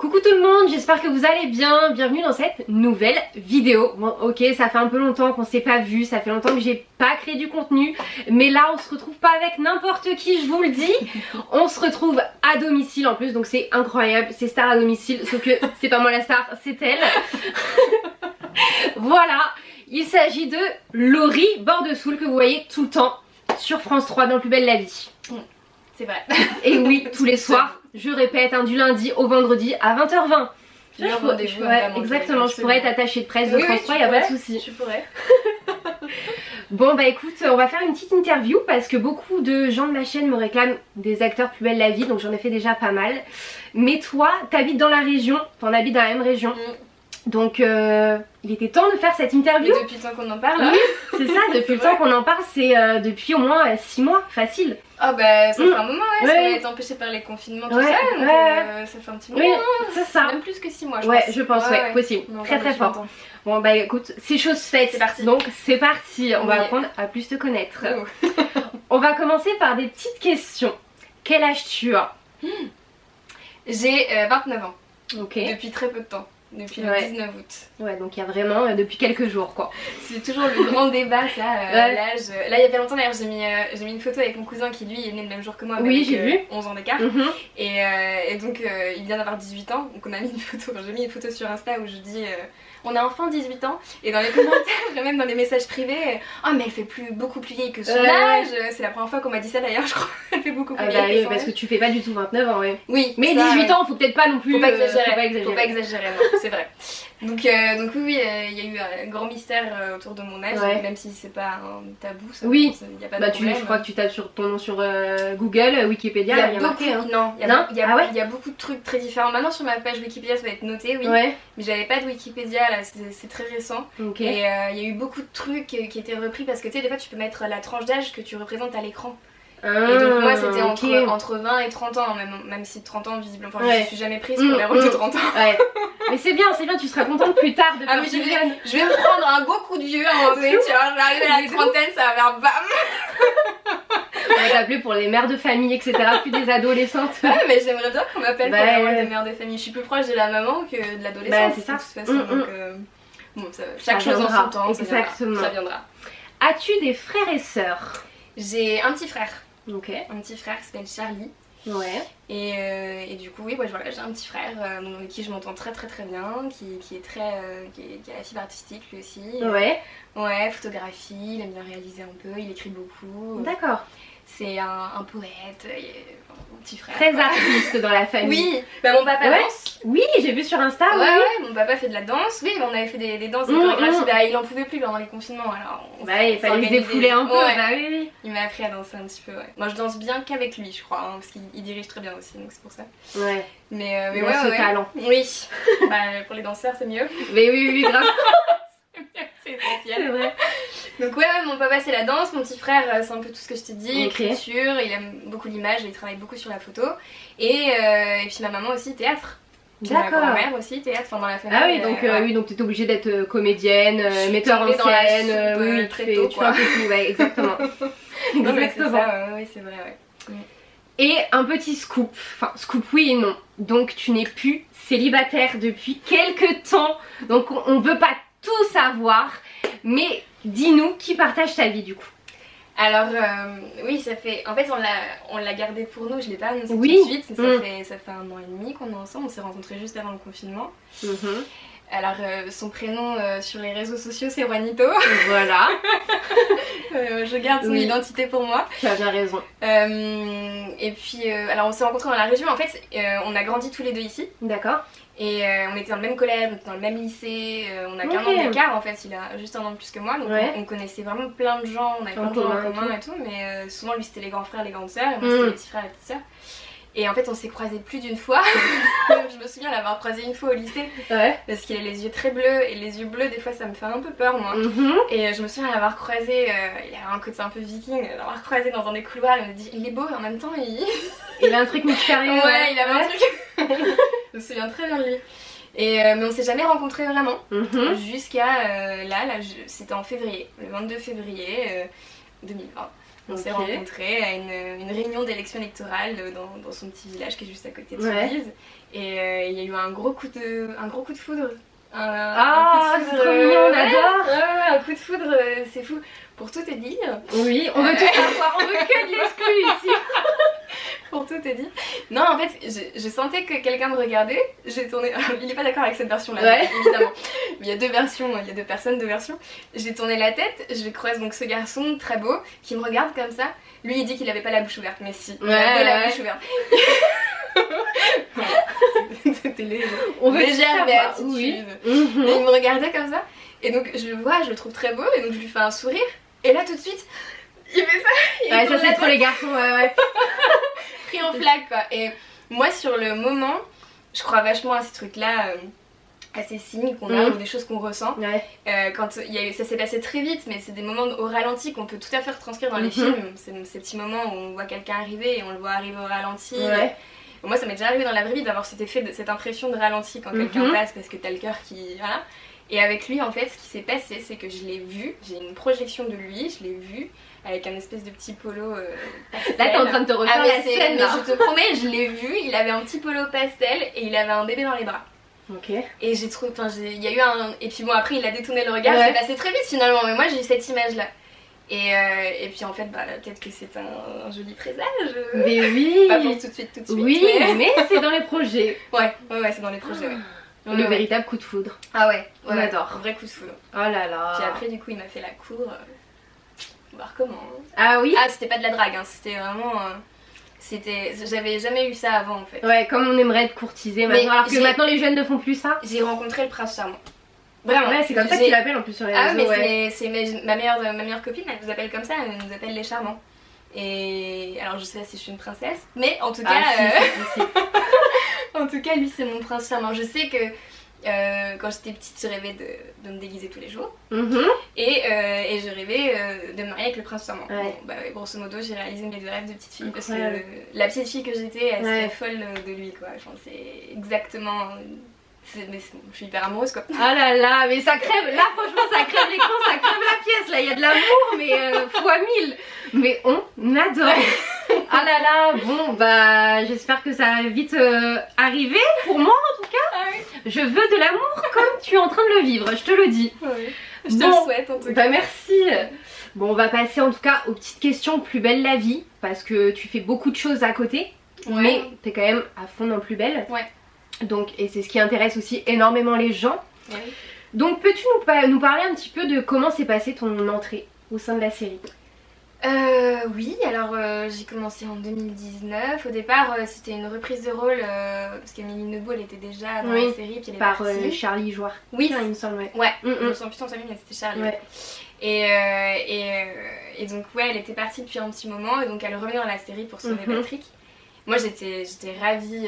Coucou tout le monde, j'espère que vous allez bien, bienvenue dans cette nouvelle vidéo. Bon ok, ça fait un peu longtemps qu'on s'est pas vu, ça fait longtemps que j'ai pas créé du contenu, mais là on se retrouve pas avec n'importe qui, je vous le dis. On se retrouve à domicile en plus, donc c'est incroyable, c'est Star à domicile, sauf que c'est pas moi la star, c'est elle. Voilà, il s'agit de Laurie Bordesoul que vous voyez tout le temps sur France 3 dans Plus belle la vie. C'est vrai. Et oui, tous les soirs, je répète, hein, du lundi au vendredi à 20h20. Exactement, je pourrais être attachée de presse de France 3, il n'y a pas de souci. Tu pourrais. Bon bah écoute, on va faire une petite interview parce que beaucoup de gens de ma chaîne me réclament des acteurs Plus belle la vie, donc j'en ai fait déjà pas mal. Mais toi, t'habites dans la région, enfin on habite dans la même région. Donc il était temps de faire cette interview. Et depuis le temps qu'on en parle. Oui, c'est ça, depuis le temps qu'on en parle, c'est depuis au moins 6 mois, facile. Ah bah ça fait un moment, ouais, ça a été empêché par les confinements, tout ça, donc ça fait un petit moment. Oui, c'est ça. Même plus que 6 mois, je pense. Ouais, je pense, possible. Non, très très fort. Bon bah écoute, c'est chose faite, c'est parti. Donc c'est parti, on va apprendre à plus te connaître. On va commencer par des petites questions. Quel âge tu as? J'ai 29 ans. Ok. Depuis très peu de temps. Depuis le 19 août. Ouais, donc il y a vraiment depuis quelques jours quoi. C'est toujours le grand débat ça, l'âge. Là il y a pas longtemps d'ailleurs j'ai mis une photo avec mon cousin qui lui est né le même jour que moi. Oui, j'ai vu. 11 ans d'écart. Et donc il vient d'avoir 18 ans. Donc on a mis une photo, j'ai mis une photo sur Insta où je dis on a enfin 18 ans. Et dans les commentaires, même dans les messages privés, oh mais elle fait beaucoup plus vieille que son âge. C'est la première fois qu'on m'a dit ça d'ailleurs, je crois. Elle fait beaucoup plus vieille. Parce que tu fais pas du tout 29 ans, ouais. Oui. Mais ça, 18 ans, faut peut-être pas non plus. Faut pas exagérer. Faut pas exagérer, non, c'est vrai. Donc oui, il y a eu un grand mystère autour de mon âge, même si c'est pas un tabou. Ça, oui. Y a pas de problème. Je crois que tu tapes sur ton nom sur Google, Wikipédia. Il y a beaucoup. Non, il y a beaucoup de trucs très différents. Maintenant sur ma page Wikipédia ça va être noté, oui. Mais j'avais pas de Wikipédia là, c'est très récent. Et il y a eu beaucoup de trucs qui étaient repris parce que tu sais des fois tu peux mettre la tranche d'âge que tu représentes à l'écran. Et donc moi c'était entre 20 et 30 ans, même si 30 ans visiblement, enfin je suis jamais prise pour les rôles de 30 ans. Mais c'est bien, tu seras contente plus tard de faire mais je vais me prendre un beau coup de vieux à un moment donné, tu vois, j'arrive à la trentaine, ça va faire bam. On va t'appeler pour les mères de famille, etc. Plus des adolescentes. Ouais, mais j'aimerais bien qu'on m'appelle pour les rôles des mères de famille. Je suis plus proche de la maman que de l'adolescente. C'est ça. De toute façon, donc bon, chaque chose en son temps, exactement. Ça viendra. As-tu des frères et sœurs? J'ai un petit frère. Ok. Un petit frère qui s'appelle Charlie. Ouais. Et du coup, oui, voilà, j'ai un petit frère avec qui je m'entends très bien, qui a la fibre artistique lui aussi. Ouais, photographie, il aime bien réaliser un peu, il écrit beaucoup. D'accord. C'est un poète, mon petit frère. Très artiste dans la famille. Oui, bah mon papa danse. Oui, j'ai vu sur Insta. Ouais, mon papa fait de la danse. Oui, on avait fait des danses, des chorégraphies. Bah, il en pouvait plus pendant les confinements. Alors, il fallait se défouler un peu. Oui. Il m'a appris à danser un petit peu. Moi, je danse bien qu'avec lui, je crois, parce qu'il dirige très bien aussi, donc c'est pour ça. Ouais. Mais ce talent. Oui. Bah, pour les danseurs, c'est mieux. Mais oui, grave. C'est essentiel. C'est vrai. Donc mon papa c'est la danse, mon petit frère c'est un peu tout ce que je t'ai dit, écriture, il aime beaucoup l'image, il travaille beaucoup sur la photo. Et puis ma maman aussi théâtre. D'accord. Ma mère aussi théâtre, dans la famille. Ah oui, donc t'étais obligée d'être comédienne, metteur en scène, très tôt, tu fais un peu tout, exactement. Exactement. Oui, c'est vrai, Et un petit scoop, enfin scoop oui et non, donc tu n'es plus célibataire depuis quelques temps, donc on veut pas tout savoir, mais dis-nous qui partage ta vie du coup. Alors oui, ça fait, en fait on l'a gardé pour nous, je l'ai pas annoncé tout de suite, ça fait 1 an et demi qu'on est ensemble, on s'est rencontrés juste avant le confinement. Alors son prénom sur les réseaux sociaux c'est Juanito. Voilà. Je garde son identité pour moi. Tu as bien raison. Et puis alors on s'est rencontrés dans la région, en fait on a grandi tous les deux ici. D'accord. Et on était dans le même collège, on était dans le même lycée, on a qu'un an d'écart en fait, il a juste 1 an de plus que moi, donc on connaissait vraiment plein de gens, on avait plein de gens en commun et tout, mais souvent lui c'était les grands frères, les grandes sœurs, et moi c'était les petits frères et les petites sœurs. Et en fait on s'est croisés plus d'une fois, je me souviens l'avoir croisé une fois au lycée, parce qu'il a les yeux très bleus, et les yeux bleus des fois ça me fait un peu peur moi. Et je me souviens l'avoir croisé, il avait un côté un peu viking, l'avoir croisé dans un des couloirs, il me dit il est beau et en même temps il a un truc mystérieux. Ouais, il avait un truc. Je me souviens très bien de lui. Mais on s'est jamais rencontrés vraiment, jusqu'à là c'était en février, le 22 février 2020. On s'est rencontrés à une réunion d'élection électorale dans son petit village qui est juste à côté de l'église. Et il y a eu un gros coup de foudre. C'est trop mignon, on adore. Un coup de foudre, c'est fou. Pour tout te dire. Oui, on veut tout savoir, on veut que de l'exclu ici. Pour tout te dire. Non, en fait, je sentais que quelqu'un me regardait. J'ai tourné. Il est pas d'accord avec cette version-là, évidemment. Mais il y a deux versions, il y a deux personnes, deux versions. J'ai tourné la tête, je croise donc ce garçon très beau qui me regarde comme ça. Lui, il dit qu'il avait pas la bouche ouverte, mais si, il avait la bouche ouverte. C'était légère mais attitude. Et il me regardait comme ça. Et donc, je le vois, je le trouve très beau. Et donc, je lui fais un sourire. Et là, tout de suite, il fait ça. Ça, c'est trop les garçons, Pris en flaque, quoi. Et moi, sur le moment, je crois vachement à ces trucs-là, à ces signes qu'on a ou des choses qu'on ressent. Quand ça s'est passé très vite, mais c'est des moments au ralenti qu'on peut tout à fait retranscrire dans les films. C'est ces petits moments où on voit quelqu'un arriver et on le voit arriver au ralenti. Moi, ça m'est déjà arrivé dans la vraie vie d'avoir cet effet, cette impression de ralenti quand quelqu'un passe parce que t'as le cœur qui... Voilà. Et avec lui, en fait, ce qui s'est passé, c'est que je l'ai vu, j'ai une projection de lui, je l'ai vu avec un espèce de petit polo pastel. Là, t'es en train de te refaire la scène, là. Je te promets, je l'ai vu, il avait un petit polo pastel et il avait un bébé dans les bras. Et j'ai trouvé, il y a eu un... Et puis bon, après, il a détourné le regard, c'est passé très vite finalement, mais moi, j'ai eu cette image-là. Et puis en fait, peut-être que c'est un joli présage. Mais oui. Pas pour tout de suite. Oui, mais c'est dans les projets. Ouais, c'est dans les projets, Le véritable coup de foudre. Ah ouais, on adore. Un vrai coup de foudre. Oh là là. Puis après, du coup, il m'a fait la cour. On va voir comment. Ah oui. Ah, c'était pas de la drague, hein. C'était vraiment. J'avais jamais eu ça avant en fait. Ouais, comme on aimerait être courtisé maintenant. Alors que maintenant, les jeunes ne font plus ça. J'ai rencontré le prince charmant. Vraiment. Ouais, c'est comme ça que tu l'appelles en plus sur les réseaux. Mais c'est ma meilleure copine, elle nous appelle comme ça, elle nous appelle les charmants. Et alors je sais pas si je suis une princesse, mais en tout cas, en tout cas lui c'est mon prince charmant. Je sais que quand j'étais petite je rêvais de me déguiser tous les jours et je rêvais de me marier avec le prince charmant. Bon, grosso modo j'ai réalisé mes deux rêves de petite fille parce que la petite fille que j'étais elle serait folle de lui quoi. Enfin, c'est exactement... Mais je suis hyper amoureuse quoi. Ah là là, mais ça crève, là franchement ça crève l'écran, ça crève la pièce, là il y a de l'amour mais fois 1000. Mais on adore. Ah là là, bon bah j'espère que ça va vite arriver, pour moi en tout cas. Je veux de l'amour comme tu es en train de le vivre, je te le dis. Je te le souhaite en tout cas. Bah merci. Bon on va passer en tout cas aux petites questions plus belles la vie, parce que tu fais beaucoup de choses à côté, mais t'es quand même à fond dans Plus Belle. Donc, et c'est ce qui intéresse aussi énormément les gens. Donc peux-tu nous parler un petit peu de comment s'est passée ton entrée au sein de la série? Oui, alors j'ai commencé en 2019. Au départ c'était une reprise de rôle parce qu'Amélie Nebo elle était déjà dans la série puis elle est par partie. Charlie Jouard. Oui, il me semble. Je me souviens plus de son famille mais c'était Charlie. Et donc elle était partie depuis un petit moment et donc elle revenait dans la série pour sauver Patrick. Moi j'étais ravie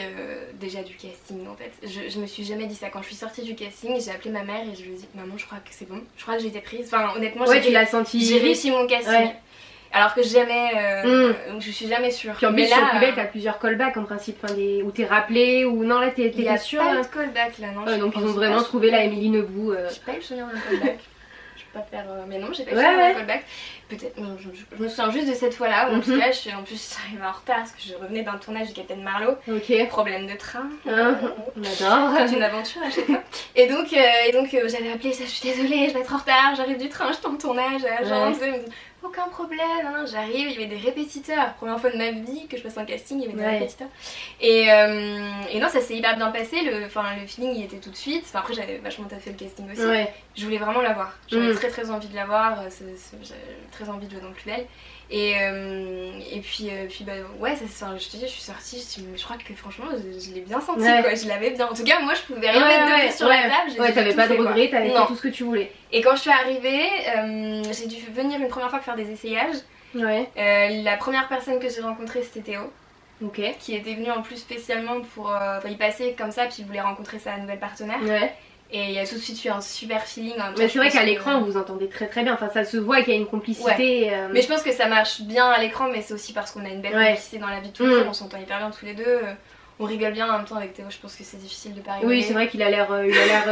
déjà du casting en fait. Je me suis jamais dit ça. Quand je suis sortie du casting, j'ai appelé ma mère et je lui ai dit maman je crois que c'est bon, je crois que j'ai été prise. Enfin honnêtement tu l'as senti. J'ai réussi mon casting. Alors que jamais, je suis jamais sûre. Puis en plus sur Plus Belle t'as plusieurs callbacks en principe, où t'es rappelé ou non là t'es sûre. Il y a pas de callback là non. Donc ils ont vraiment trouvé la Émilie Nebo. J'ai pas eu le souvenir d'un callback. Je peux pas faire, mais non j'ai pas eu le souvenir d'un callback. Peut-être, je me souviens juste de cette fois-là où en tout cas j'arrivais en retard parce que je revenais d'un tournage de Captain Marlowe. Problème de train. On adore. C'est une aventure à chaque fois. Et donc j'avais appelé ça, je suis désolée, je vais être en retard, j'arrive du train, je suis en tournage à l'agence. Aucun problème, j'arrive, il y avait des répétiteurs. Première fois de ma vie que je passe un casting, il y avait des répétiteurs. Et non, ça s'est hyper bien passé, le feeling il était tout de suite. Enfin, après j'avais vachement taffé le casting aussi. Je voulais vraiment l'avoir. J'avais très envie de l'avoir, j'avais très envie de jouer dans Plus Belle. Et puis je te dis, je suis sortie, je crois que franchement je l'ai bien senti quoi, je l'avais bien. En tout cas moi je pouvais rien mettre de plus sur la table. T'avais pas de regrets, t'avais fait tout ce que tu voulais. Et quand je suis arrivée, j'ai dû venir une première fois faire des essayages. La première personne que j'ai rencontrée c'était Théo. Qui était venu en plus spécialement pour... il passait comme ça puis il voulait rencontrer sa nouvelle partenaire. Et il y a tout de suite eu un super feeling. Mais c'est vrai qu'à l'écran vous entendez très bien, enfin ça se voit qu'il y a une complicité. Mais je pense que ça marche bien à l'écran, mais c'est aussi parce qu'on a une belle complicité dans la vie de tous les jours, on s'entend hyper bien tous les deux. On rigole bien en même temps avec Théo, je pense que c'est difficile de pas rigoler. Oui c'est vrai qu'il a l'air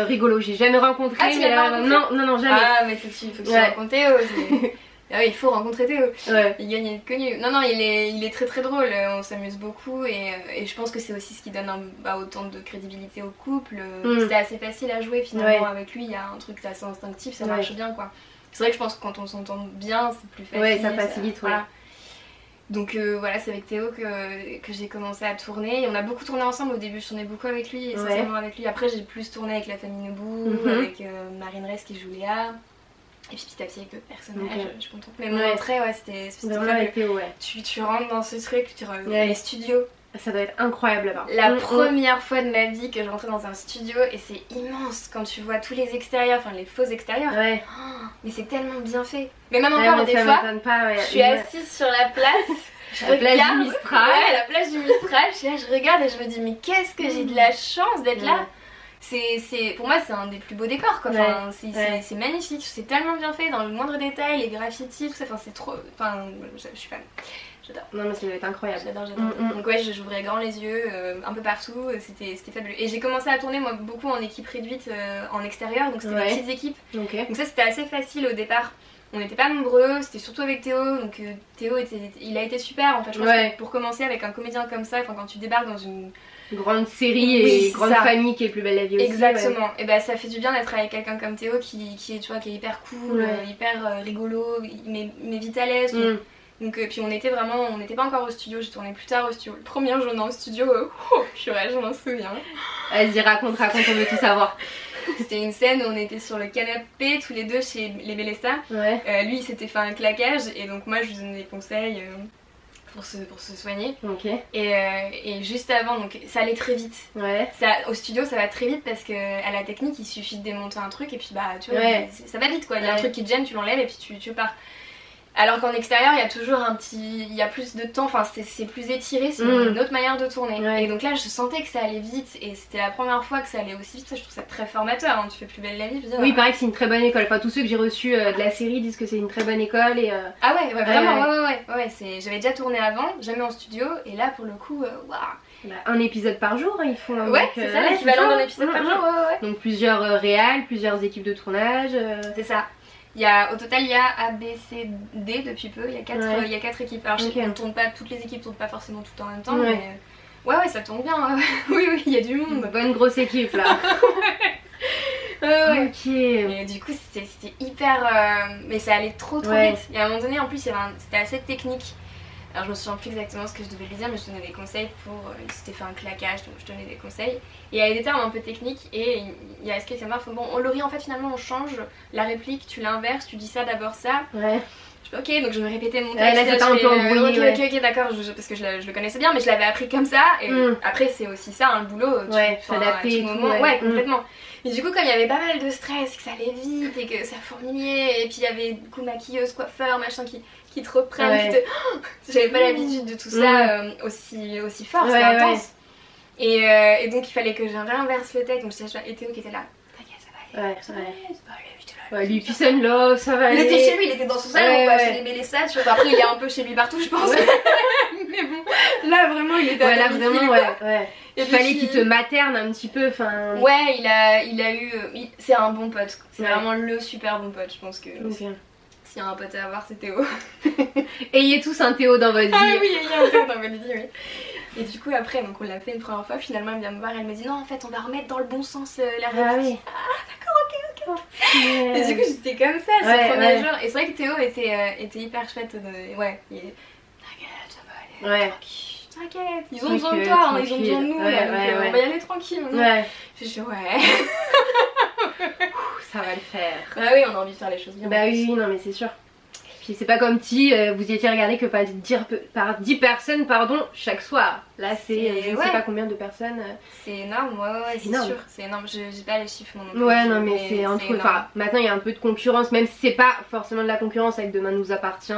rigolo, j'ai jamais rencontré. Ah tu l'as pas rencontré ? Non jamais. Ah mais faut que tu racontes Théo. Ah oui, il faut rencontrer Théo. Ouais. Il gagne à être connu. Non, il est très très drôle, on s'amuse beaucoup et je pense que c'est aussi ce qui donne autant de crédibilité au couple. C'est assez facile à jouer finalement avec lui, il y a un truc assez instinctif, ça marche bien quoi. C'est vrai que je pense que quand on s'entend bien, c'est plus facile. Ouais, ça facilite, voilà. Donc voilà, c'est avec Théo que j'ai commencé à tourner. Et on a beaucoup tourné ensemble au début, je tournais beaucoup avec lui, essentiellement avec lui. Après j'ai plus tourné avec la famille Nebou, avec Marine Ress qui joue Léa. Et puis petit à petit avec d'autres personnages, je suis contente. Mais mon entrée, c'était vraiment avec Théo, tu rentres dans ce truc, les studios. Ça doit être incroyable là-bas. La première fois de ma vie que je rentrais dans un studio et c'est immense quand tu vois tous les extérieurs, enfin les faux extérieurs. Ouais. Oh, mais c'est tellement bien fait. Mais même encore des fois, je suis assise sur la place. La plage du Mistral. Ouais, la plage du Mistral. Je suis là, je regarde et je me dis mais qu'est-ce que j'ai de la chance d'être là. Pour moi c'est un des plus beaux décors quoi. Enfin, c'est magnifique, c'est tellement bien fait dans le moindre détail, les graffitis, tout ça, enfin c'est trop. Enfin je suis fan. J'adore. Non mais ça doit être incroyable. J'adore. Donc ouais, j'ouvrais grand les yeux un peu partout, c'était fabuleux. Et j'ai commencé à tourner moi beaucoup en équipe réduite en extérieur, donc c'était des petites équipes. Donc ça c'était assez facile au départ. On n'était pas nombreux, c'était surtout avec Théo, donc Théo il a été super en fait. Je pense que pour commencer avec un comédien comme ça, quand tu débarques dans une grande série et grande famille qui est Plus belle la vie aussi. Exactement. Et bah ça fait du bien d'être avec quelqu'un comme Théo qui est hyper cool, hyper rigolo, mais vite à l'aise. Donc puis on n'était pas encore au studio, j'ai tourné plus tard au studio. Le premier jour dans le studio, purée, je m'en souviens. Vas-y, raconte, on veut tout savoir. C'était une scène où on était sur le canapé tous les deux chez les Bélesta. Lui il s'était fait un claquage et donc moi je lui donnais des conseils pour se soigner. Et juste avant, donc ça allait très vite. Au studio ça va très vite parce que à la technique il suffit de démonter un truc et puis bah tu vois ça va vite quoi. Il y a un truc qui te gêne, tu l'enlèves et puis tu pars. Alors qu'en extérieur, il y a toujours il y a plus de temps, enfin c'est plus étiré, c'est une autre manière de tourner. Et donc là, je sentais que ça allait vite et c'était la première fois que ça allait aussi vite. Ça, je trouve ça très formateur. Hein. Tu fais Plus belle la vie, je veux dire. Oui, il paraît que c'est une très bonne école. Enfin, tous ceux que j'ai reçus de la série disent que c'est une très bonne école et. Ah ouais, vraiment, ouais. J'avais déjà tourné avant, jamais en studio, et là pour le coup, waouh. Un épisode par jour, ils font. C'est ça, l'équivalent d'un épisode par jour. Donc plusieurs réals, plusieurs équipes de tournage. C'est ça. Au total, il y a A, B, C, D depuis peu, il y a 4 équipes. Alors, toutes les équipes tournent pas forcément tout le temps en même temps, mais ouais, ça tourne bien. Oui, il y a du monde. Une bonne grosse équipe là. Et du coup, c'était hyper. Mais ça allait trop vite. Et à un moment donné, en plus, c'était assez technique. Alors je me souviens plus exactement ce que je devais lui dire, mais je donnais des conseils il s'était fait un claquage, donc je donnais des conseils. Et il y avait des termes un peu techniques et il y a ce qui m'a fait, bon Laurie en fait finalement on change la réplique, tu l'inverses, tu dis ça d'abord ça. Je fais ok, donc je me répétais mon texte. Là c'était un peu embrouillé. Ok d'accord, parce que je le connaissais bien, mais je l'avais appris comme ça. Et après c'est aussi ça, le boulot. S'adapter. Ouais, complètement. Et du coup comme il y avait pas mal de stress, que ça allait vite et que ça fourmillait, et puis il y avait du coup maquilleuse, coiffeur, machin qui te reprennent, j'avais pas l'habitude de tout ça aussi fort, c'était intense. Et donc il fallait que je réinverse le texte, donc j'étais Théo qui était là, t'inquiète ça va aller, lui puis ça va aller. Il était chez lui, il était dans son salon, chez les Bélesta, après il est un peu chez lui partout je pense. Mais bon, là vraiment il était là vraiment il fallait qu'il te materne un petit peu, enfin. Ouais, il a eu, c'est un bon pote, c'est vraiment le super bon pote, je pense que. S'il y a un pote à avoir, c'est Théo. Ayez tous un Théo dans votre vie. Ah oui, ayez un Théo dans votre vie, oui. Et du coup, après, donc on l'a fait une première fois. Finalement, elle vient me voir, elle me dit non, en fait, on va remettre dans le bon sens la réplique. D'accord, ok. Et du coup, j'étais comme ça ce premier jour. Et c'est vrai que Théo était hyper chouette. T'inquiète, ça va aller. T'inquiète, ils ont besoin de toi, ils ont besoin de nous, on va y aller tranquille. Je suis ça va le faire. Bah oui, on a envie de faire les choses bien. Bah oui, non mais c'est sûr. Puis c'est pas comme si vous étiez regardé que par 10 personnes chaque soir. Là c'est je ne sais pas combien de personnes. C'est énorme, c'est sûr. C'est énorme, j'ai pas les chiffres non plus. Non mais c'est entre. Enfin, maintenant il y a un peu de concurrence, même si c'est pas forcément de la concurrence avec Demain nous appartient,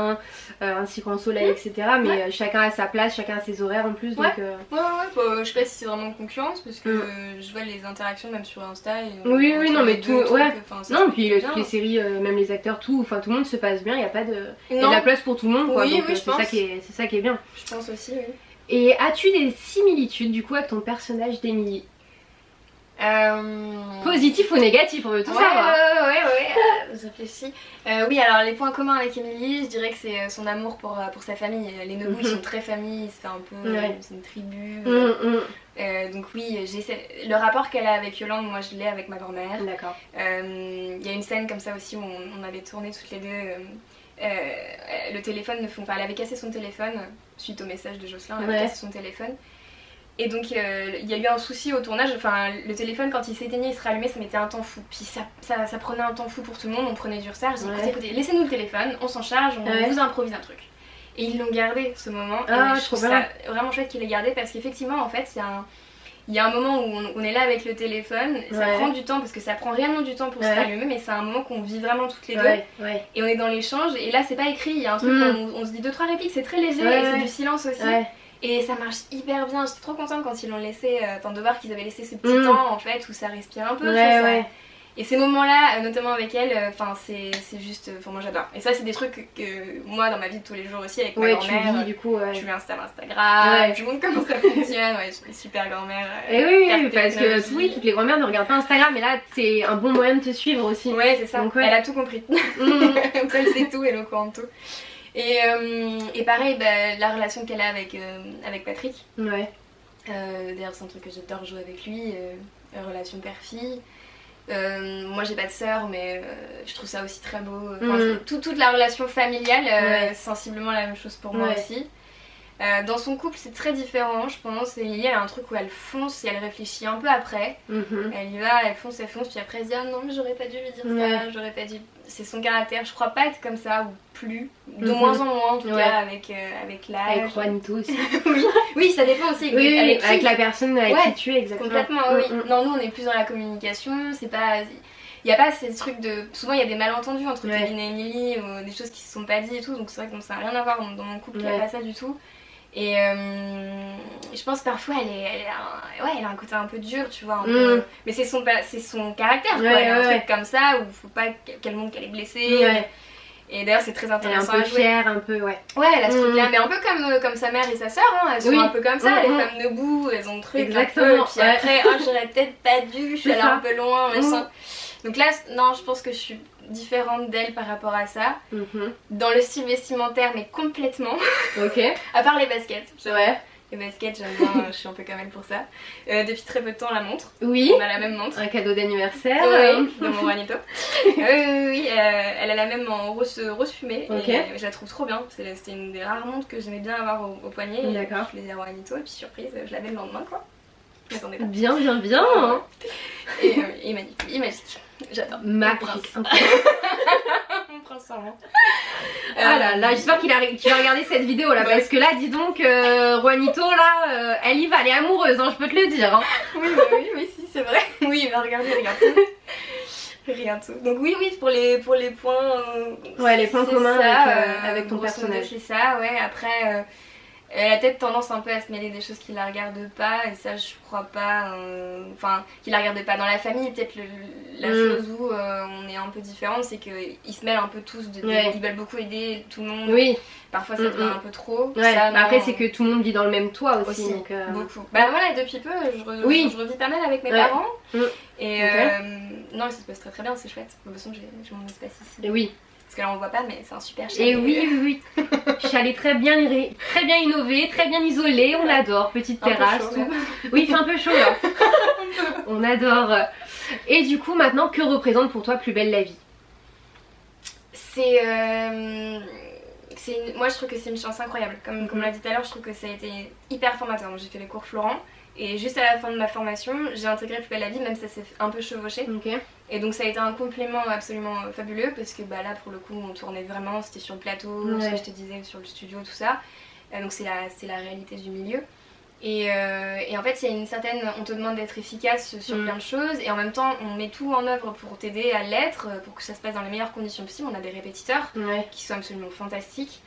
ainsi qu'en Soleil, etc. Mais chacun a sa place, chacun a ses horaires en plus. Donc, je sais pas si c'est vraiment une concurrence parce que je vois les interactions même sur Insta. Et oui, non mais tout. Non, puis toutes les séries, même les acteurs, tout le monde se passe bien, il n'y a pas de. Il y a de la place pour tout le monde quoi. Donc c'est ça qui est bien. Je pense aussi, oui. Et as-tu des similitudes du coup avec ton personnage d'Emily? Peu Positif ou négatif, on veut tout savoir. Ouais, je réfléchis. Oui, alors les points communs avec Émilie, je dirais que c'est son amour pour sa famille. Les Nobu, ils sont très famille, c'est un peu c'est une tribu. Donc oui, le rapport qu'elle a avec Yolande, moi je l'ai avec ma grand-mère. D'accord. Il y a une scène comme ça aussi où on avait tourné toutes les deux. Le téléphone elle avait cassé son téléphone suite au message de Jocelyn, elle avait cassé son téléphone. Et donc il y a eu un souci au tournage, enfin le téléphone quand il s'éteignait, il se rallumait, ça mettait un temps fou. Puis ça prenait un temps fou pour tout le monde, on prenait du retard. J'ai dit écoutez, laissez-nous le téléphone, on s'en charge, on vous improvise un truc. Et ils l'ont gardé ce moment, et je trouve ça vraiment chouette qu'ils l'aient gardé parce qu'effectivement en fait il y a un moment où on est là avec le téléphone, ça prend du temps parce que ça prend réellement du temps pour se rallumer, mais c'est un moment qu'on vit vraiment toutes les deux. Et on est dans l'échange, et là c'est pas écrit, il y a un truc où on se dit 2-3 répliques, c'est très léger et c'est du silence aussi. Et ça marche hyper bien, j'étais trop contente quand ils l'ont laissé, de voir qu'ils avaient laissé ce petit temps en fait où ça respire un peu. Et ces moments-là, notamment avec elle, c'est juste, moi j'adore. Et ça c'est des trucs que moi dans ma vie de tous les jours aussi avec ma grand-mère, du coup, je lui installe Instagram, je lui montre comment ça fonctionne, je suis une super grand-mère. Et oui, parce que toutes les grand-mères ne regardent pas Instagram, mais là c'est un bon moyen de te suivre aussi. Ouais, c'est ça, donc, elle a tout compris. Comme ça elle sait tout, elle est au courant de tout. Et pareil, la relation qu'elle a avec Patrick. D'ailleurs c'est un truc que j'adore jouer avec lui, relation père-fille. Moi j'ai pas de sœur, mais je trouve ça aussi très beau. Toute la relation familiale, sensiblement la même chose pour moi aussi. Dans son couple c'est très différent, je pense. Émilie elle a un truc où elle fonce et elle réfléchit un peu après. Elle y va, elle fonce, puis après elle se dit ah non mais j'aurais pas dû lui dire ça, j'aurais pas dû. C'est son caractère, je crois pas être comme ça ou plus, de moins en moins en tout cas avec l'âge. Avec Juanito aussi. oui, ça dépend aussi avec la personne avec qui tu es exactement. Complètement, oui. Non, nous on est plus dans la communication, c'est pas... Il n'y a pas ces trucs de... Souvent il y a des malentendus entre Kevin et Émilie, ou des choses qui se sont pas dites et tout, donc c'est vrai que ça n'a rien à voir dans mon couple, il n'y a pas ça du tout. Et je pense parfois elle a un côté un peu dur, tu vois, un peu... mais c'est son caractère, quoi. Elle a un truc comme ça où il faut pas qu'elle montre qu'elle est blessée. Et d'ailleurs c'est très intéressant à jouer. Elle est un peu fière, un peu, ouais. Ouais, elle a ce truc là, mais un peu comme sa mère et sa soeur, hein. Elles sont un peu comme ça, les femmes debout, elles ont le truc. Exactement. Un peu, et puis après, j'aurais peut-être pas dû, je suis allée un peu loin, machin. Donc là, non, je pense que je suis différente d'elle par rapport à ça. Dans le style vestimentaire, mais complètement. À part les baskets. Les baskets, j'aime bien, je suis un peu comme elle pour ça. Depuis très peu de temps, la montre. On a la même montre. Un cadeau d'anniversaire. De mon Juanito. Elle a la même en rose fumée. Et je la trouve trop bien. C'était une des rares montres que j'aimais bien avoir au poignet. Je l'ai dit à Juanito et puis surprise, je l'avais le lendemain quoi. Bien. Et magique. J'adore. Magnifique. Mon prince charmant. Ah là là, j'espère qu'il va regarder cette vidéo là, parce que là, dis donc, Juanito là, elle y va, elle est amoureuse, hein, je peux te le dire. Hein. Oui, si, c'est vrai. Oui, il va regarder, tout. Regarde tout. Donc oui, pour les points... les points communs avec ton personnage. C'est ça, après... Elle a peut-être tendance un peu à se mêler des choses qui la regardent pas, et ça je crois pas, qui la regardent pas dans la famille, peut-être la chose où on est un peu différente, c'est qu'ils se mêlent un peu tous, ils veulent beaucoup aider tout le monde, parfois ça devient un peu trop. Ça, après c'est que tout le monde vit dans le même toit aussi. Donc, beaucoup. Voilà, depuis peu je revis pas mal avec mes parents, et non ça se passe très très bien, c'est chouette, de toute façon j'ai mon espace ici. Et parce que là on voit pas, mais c'est un super chalet. Et oui. Chalet très bien innové, très bien isolé, on adore. Petite terrasse, chaud, tout. Oui, il fait un peu chaud là. On adore. Et du coup, maintenant, que représente pour toi Plus belle la vie? Moi je trouve que c'est une chance incroyable. Comme on l'a dit tout à l'heure, je trouve que ça a été hyper formateur. J'ai fait les cours Florent. Et juste à la fin de ma formation, j'ai intégré Plus belle la vie, même si ça s'est un peu chevauché. Et donc ça a été un complément absolument fabuleux parce que là pour le coup on tournait vraiment, c'était sur le plateau, ce que je te disais, sur le studio, tout ça. Donc c'est la réalité du milieu. Et en fait il y a une certaine, on te demande d'être efficace sur plein de choses et en même temps on met tout en œuvre pour t'aider à l'être, pour que ça se passe dans les meilleures conditions possibles. On a des répétiteurs qui sont absolument fantastiques.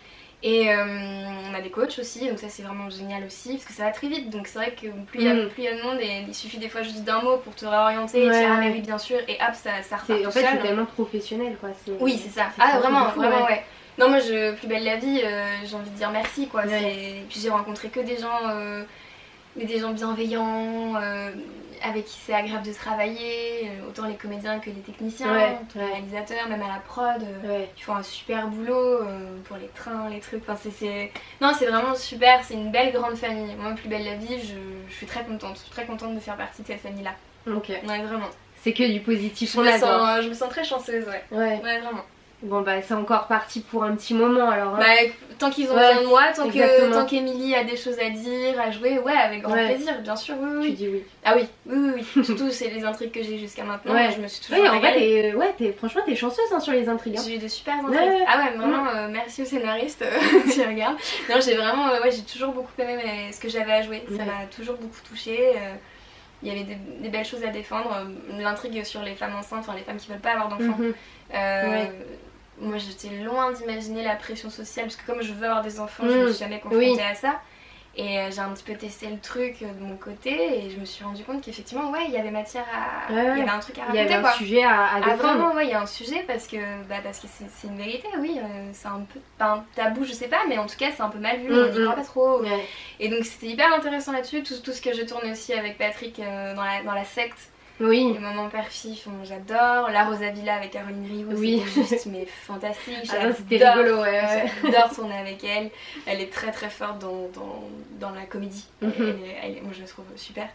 Et on a des coachs aussi, donc ça c'est vraiment génial aussi, parce que ça va très vite, donc c'est vrai que plus il y a de monde, et il suffit des fois juste d'un mot pour te réorienter, et dire ah mais oui bien sûr, et hop ça repart tout seul. En fait c'est tellement professionnel quoi. Oui c'est ça, vraiment, ouais. Non moi Plus belle la vie, j'ai envie de dire merci quoi, puis j'ai rencontré que des gens bienveillants, avec qui c'est agréable de travailler, autant les comédiens que les techniciens, les réalisateurs, même à la prod, ils font un super boulot pour les trains, les trucs, enfin non c'est vraiment super, c'est une belle grande famille. Moi plus belle la vie, je suis très contente de faire partie de cette famille là. Ok. Ouais vraiment. C'est que du positif, je me sens très chanceuse, ouais vraiment. Bon bah c'est encore parti pour un petit moment alors. Bah tant qu'ils ont besoin de moi, tant qu'Emilie a des choses à dire, à jouer, avec grand plaisir, bien sûr, oui. Tu dis oui. Ah oui. Surtout c'est les intrigues que j'ai jusqu'à maintenant, je me suis toujours régalée. En fait, franchement t'es chanceuse hein, sur les intrigues. Hein. J'ai eu de super intrigues. Ah ouais, vraiment merci aux scénaristes qui regardent. Non j'ai vraiment, j'ai toujours beaucoup aimé ce que j'avais à jouer, ça m'a toujours beaucoup touchée. Il y avait des belles choses à défendre, l'intrigue sur les femmes enceintes, enfin les femmes qui veulent pas avoir d'enfants. Moi j'étais loin d'imaginer la pression sociale parce que comme je veux avoir des enfants, je me suis jamais confrontée à ça. Et j'ai un petit peu testé le truc de mon côté et je me suis rendu compte qu'effectivement il y avait matière à... il y avait un truc à raconter. Il y avait un sujet à défendre. Vraiment il y a un sujet parce que c'est une vérité, c'est un peu un tabou je sais pas, mais en tout cas c'est un peu mal vu, on n'y croit pas trop. Et donc c'était hyper intéressant là-dessus, tout ce que j'ai tourné aussi avec Patrick dans la secte. Les moments père-fille, j'adore. La Rosa Villa avec Caroline Rioux, c'était juste mais fantastique. C'était rigolo, J'adore tourner avec elle. Elle est très très forte dans la comédie. Moi je la trouve super.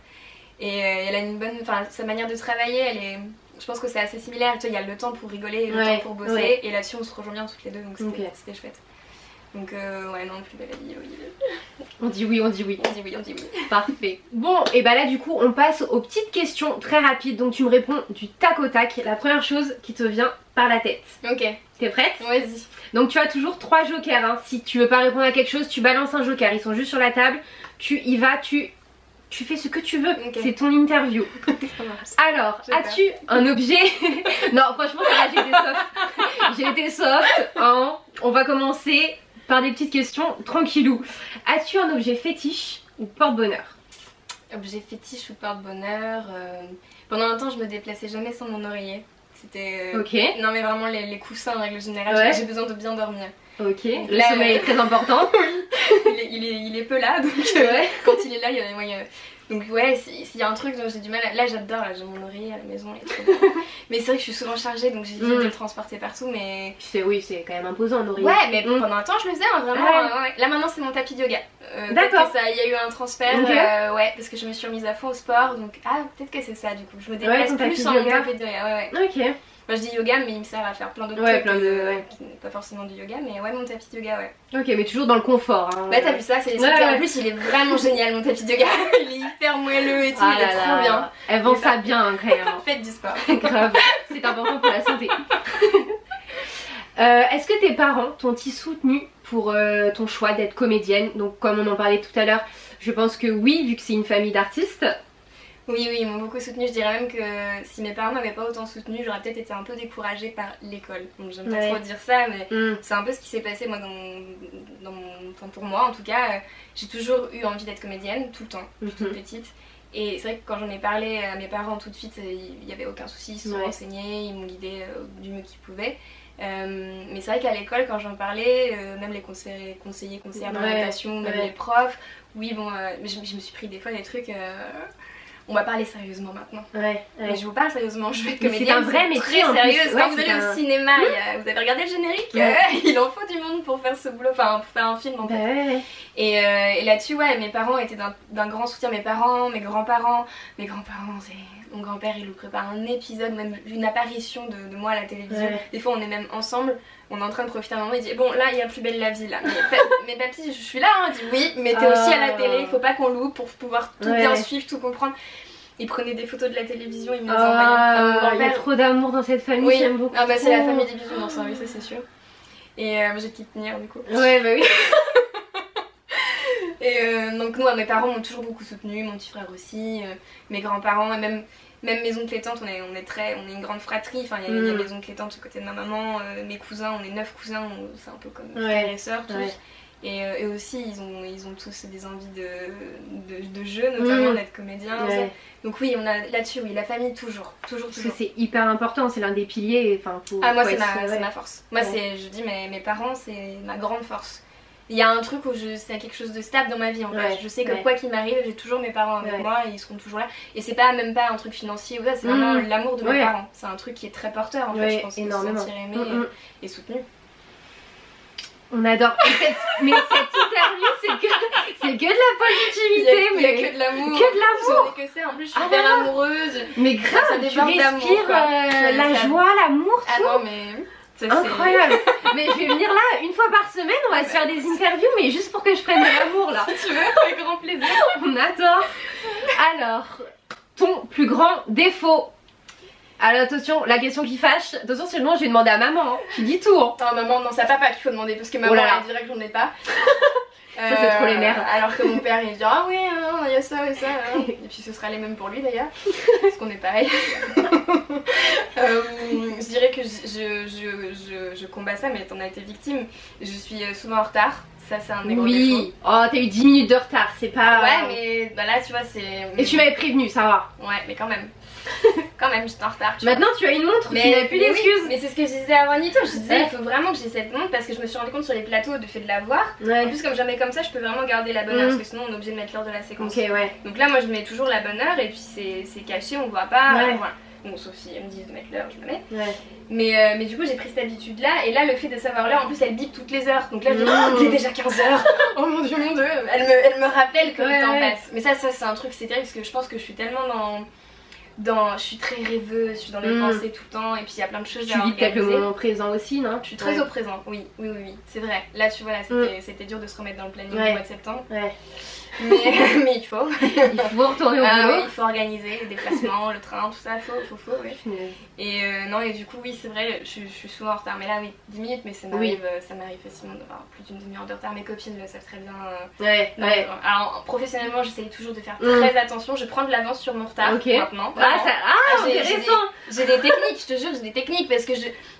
Et elle a une bonne. Enfin, sa manière de travailler, je pense que c'est assez similaire. Tu vois, il y a le temps pour rigoler et le temps pour bosser. Et là-dessus, on se rejoint bien toutes les deux, donc c'était chouette. Donc non, plus belle la vie, On dit oui. On dit oui. Parfait. Bon, et bah là du coup on passe aux petites questions très rapides. Donc tu me réponds du tac au tac. La première chose qui te vient par la tête. Ok. T'es prête? Vas-y. Donc tu as toujours 3 jokers hein. Si tu veux pas répondre à quelque chose, tu balances un joker. Ils sont juste sur la table. Tu y vas, tu fais ce que tu veux. C'est ton interview. Alors, as-tu un objet... Non, franchement ça va, j'ai été soft. On va commencer par des petites questions tranquillou. As-tu un objet fétiche ou porte-bonheur? Objet fétiche ou porte-bonheur Pendant un temps je me déplaçais jamais sans mon oreiller. C'était... Non mais vraiment les coussins en règle générale, j'ai besoin de bien dormir. Ok, le sommeil est très important. il est peu là, donc quand il est là, il y a... Donc s'il y a un truc dont j'ai du mal à... Là j'adore, j'ai mon oreiller à la maison, il est trop bien. Mais c'est vrai que je suis souvent chargée donc j'évite de le transporter partout, mais... C'est quand même imposant un oreiller. Ouais, mais pendant un temps je le faisais hein, vraiment. Là maintenant c'est mon tapis de yoga. D'accord. Il y a eu un transfert, parce que je me suis remise à fond au sport, donc peut-être que c'est ça du coup. Je me déplace plus sans mon tapis de yoga. Ok. Moi je dis yoga mais il me sert à faire plein d'autres trucs qui n'est pas forcément du yoga, mais mon tapis de yoga Ok, mais toujours dans le confort hein. Bah t'as vu ça, c'est des trucs en plus il est vraiment génial mon tapis de yoga. Il est hyper moelleux et tout, il est trop bien. Elle vend ça bien quand même. Faites du sport. Grave, c'est important pour la santé. Est-ce que tes parents t'ont-ils soutenu pour ton choix d'être comédienne? Donc comme on en parlait tout à l'heure, je pense que oui, vu que c'est une famille d'artistes. Oui, ils m'ont beaucoup soutenue. Je dirais même que si mes parents m'avaient pas autant soutenue, j'aurais peut-être été un peu découragée par l'école. Donc j'aime pas trop dire ça, mais c'est un peu ce qui s'est passé moi pour moi en tout cas. J'ai toujours eu envie d'être comédienne, tout le temps, toute petite. Et c'est vrai que quand j'en ai parlé à mes parents tout de suite, il n'y avait aucun souci, ils se sont renseignés, ils m'ont guidée du mieux qu'ils pouvaient. Mais c'est vrai qu'à l'école quand j'en parlais, même les conseillères d'orientation, même les profs, mais je me suis pris des fois des trucs... On va parler sérieusement maintenant. Mais je vous parle sérieusement, je vais être comédienne. C'est un vrai métier en sérieuse. Quand vous allez au cinéma, vous avez regardé le générique, il en faut du monde pour faire ce boulot, enfin pour faire un film en fait. Et là-dessus, mes parents étaient d'un grand soutien. Mes parents, mes grands-parents, mon grand-père il nous prépare un épisode, même une apparition de moi à la télévision. Des fois on est même ensemble. On est en train de profiter un moment, il dit bon là il y a plus belle la vie là. Mais papy je suis là, il dit oui mais t'es aussi à la télé, il faut pas qu'on loupe pour pouvoir tout bien suivre, tout comprendre. Il prenait des photos de la télévision, il me les envoyait à mon grand-père. Il y a trop d'amour dans cette famille, j'aime beaucoup. C'est la famille des bisounours, ça c'est sûr. Et j'ai de tenir du coup. Oui. Et donc nous, mes parents m'ont toujours beaucoup soutenue, mon petit frère aussi, mes grands-parents et même mes oncles et tantes, on est une grande fratrie, enfin il y a mes oncles et tantes du côté de ma maman, mes cousins, on est 9 cousins, c'est un peu comme frères et sœurs tous. Et aussi ils ont tous des envies de jeu, notamment d'être comédien. Donc oui, on a là-dessus, la famille toujours. Parce que c'est hyper important, c'est l'un des piliers. Moi c'est ma force. Moi je dis mes parents c'est ma grande force. il y a un truc où c'est quelque chose de stable dans ma vie en fait. Je sais que quoi qu'il m'arrive, j'ai toujours mes parents avec moi et ils seront toujours là. Et c'est pas même pas un truc financier ou ça, c'est vraiment l'amour de mes parents. C'est un truc qui est très porteur en fait, je pense, énormément. De se sentir aimé et soutenu. On adore. Mais cette interview, c'est que de la positivité. Il y a que de l'amour. Que de l'amour. Que ça. En plus, je suis hyper amoureuse. Mais grave, tu respires la joie, l'amour, tout. Ah non, mais... C'est incroyable. Mais je vais venir là une fois par semaine, on va se faire des interviews, mais juste pour que je prenne de l'amour là. Si tu veux, avec grand plaisir. On adore. Alors, ton plus grand défaut? Alors attention, la question qui fâche, attention sinon je vais demander à maman, hein. Tu dis tout hein. Non maman, non c'est à papa qu'il faut demander parce que maman elle dirait que j'en ai pas. Ça c'est trop les mères. Alors que mon père il dit ah oui il y a ça et ça et puis ce sera les mêmes pour lui d'ailleurs parce qu'on est pareil. Je dirais que je combats ça mais t'en as été victime. Je suis souvent en retard. Ça c'est un des gros défauts. Oui, oh t'as eu 10 minutes de retard, c'est pas... Ouais mais bah, là tu vois c'est... Et tu m'avais prévenu, ça va. Ouais mais quand même. Quand même j'étais en retard. Maintenant tu as une montre, mais tu n'as plus d'excuses. Mais c'est ce que je disais avant Nito, je disais il faut vraiment que j'ai cette montre parce que je me suis rendu compte sur les plateaux de fait de l'avoir. En plus comme jamais comme ça je peux vraiment garder la bonne heure parce que sinon on est obligé de mettre l'heure de la séquence. Donc là moi je mets toujours la bonne heure et puis c'est caché, on voit pas. Voilà. Bon sauf si elles me disent de mettre l'heure, je la mets. Mais du coup j'ai pris cette habitude là et là le fait de savoir l'heure en plus elle bip toutes les heures. Donc là je dis oh il est déjà 15h. Oh mon dieu elle me rappelle que le temps passe. Mais ça c'est un truc c'est terrible parce que je pense que je suis tellement je suis très rêveuse, je suis dans les pensées tout le temps et puis il y a plein de choses à organiser. Tu vis peut-être le moment présent aussi, non? Je suis très au présent, oui, c'est vrai. Là tu vois, là c'était dur de se remettre dans le planning du mois de septembre. Mais il faut. Il faut retourner au boulot. Oui, il faut organiser les déplacements, le train, tout ça, faut, oui. Et non, et du coup, oui, c'est vrai, je suis souvent en retard. Mais là, oui, 10 minutes, mais ça m'arrive facilement d'avoir plus d'une demi-heure de retard. Mes copines le savent très bien. Alors, professionnellement, j'essaye toujours de faire très attention. Je prends de l'avance sur mon retard maintenant. Intéressant. J'ai des techniques, je te jure, j'ai des techniques parce que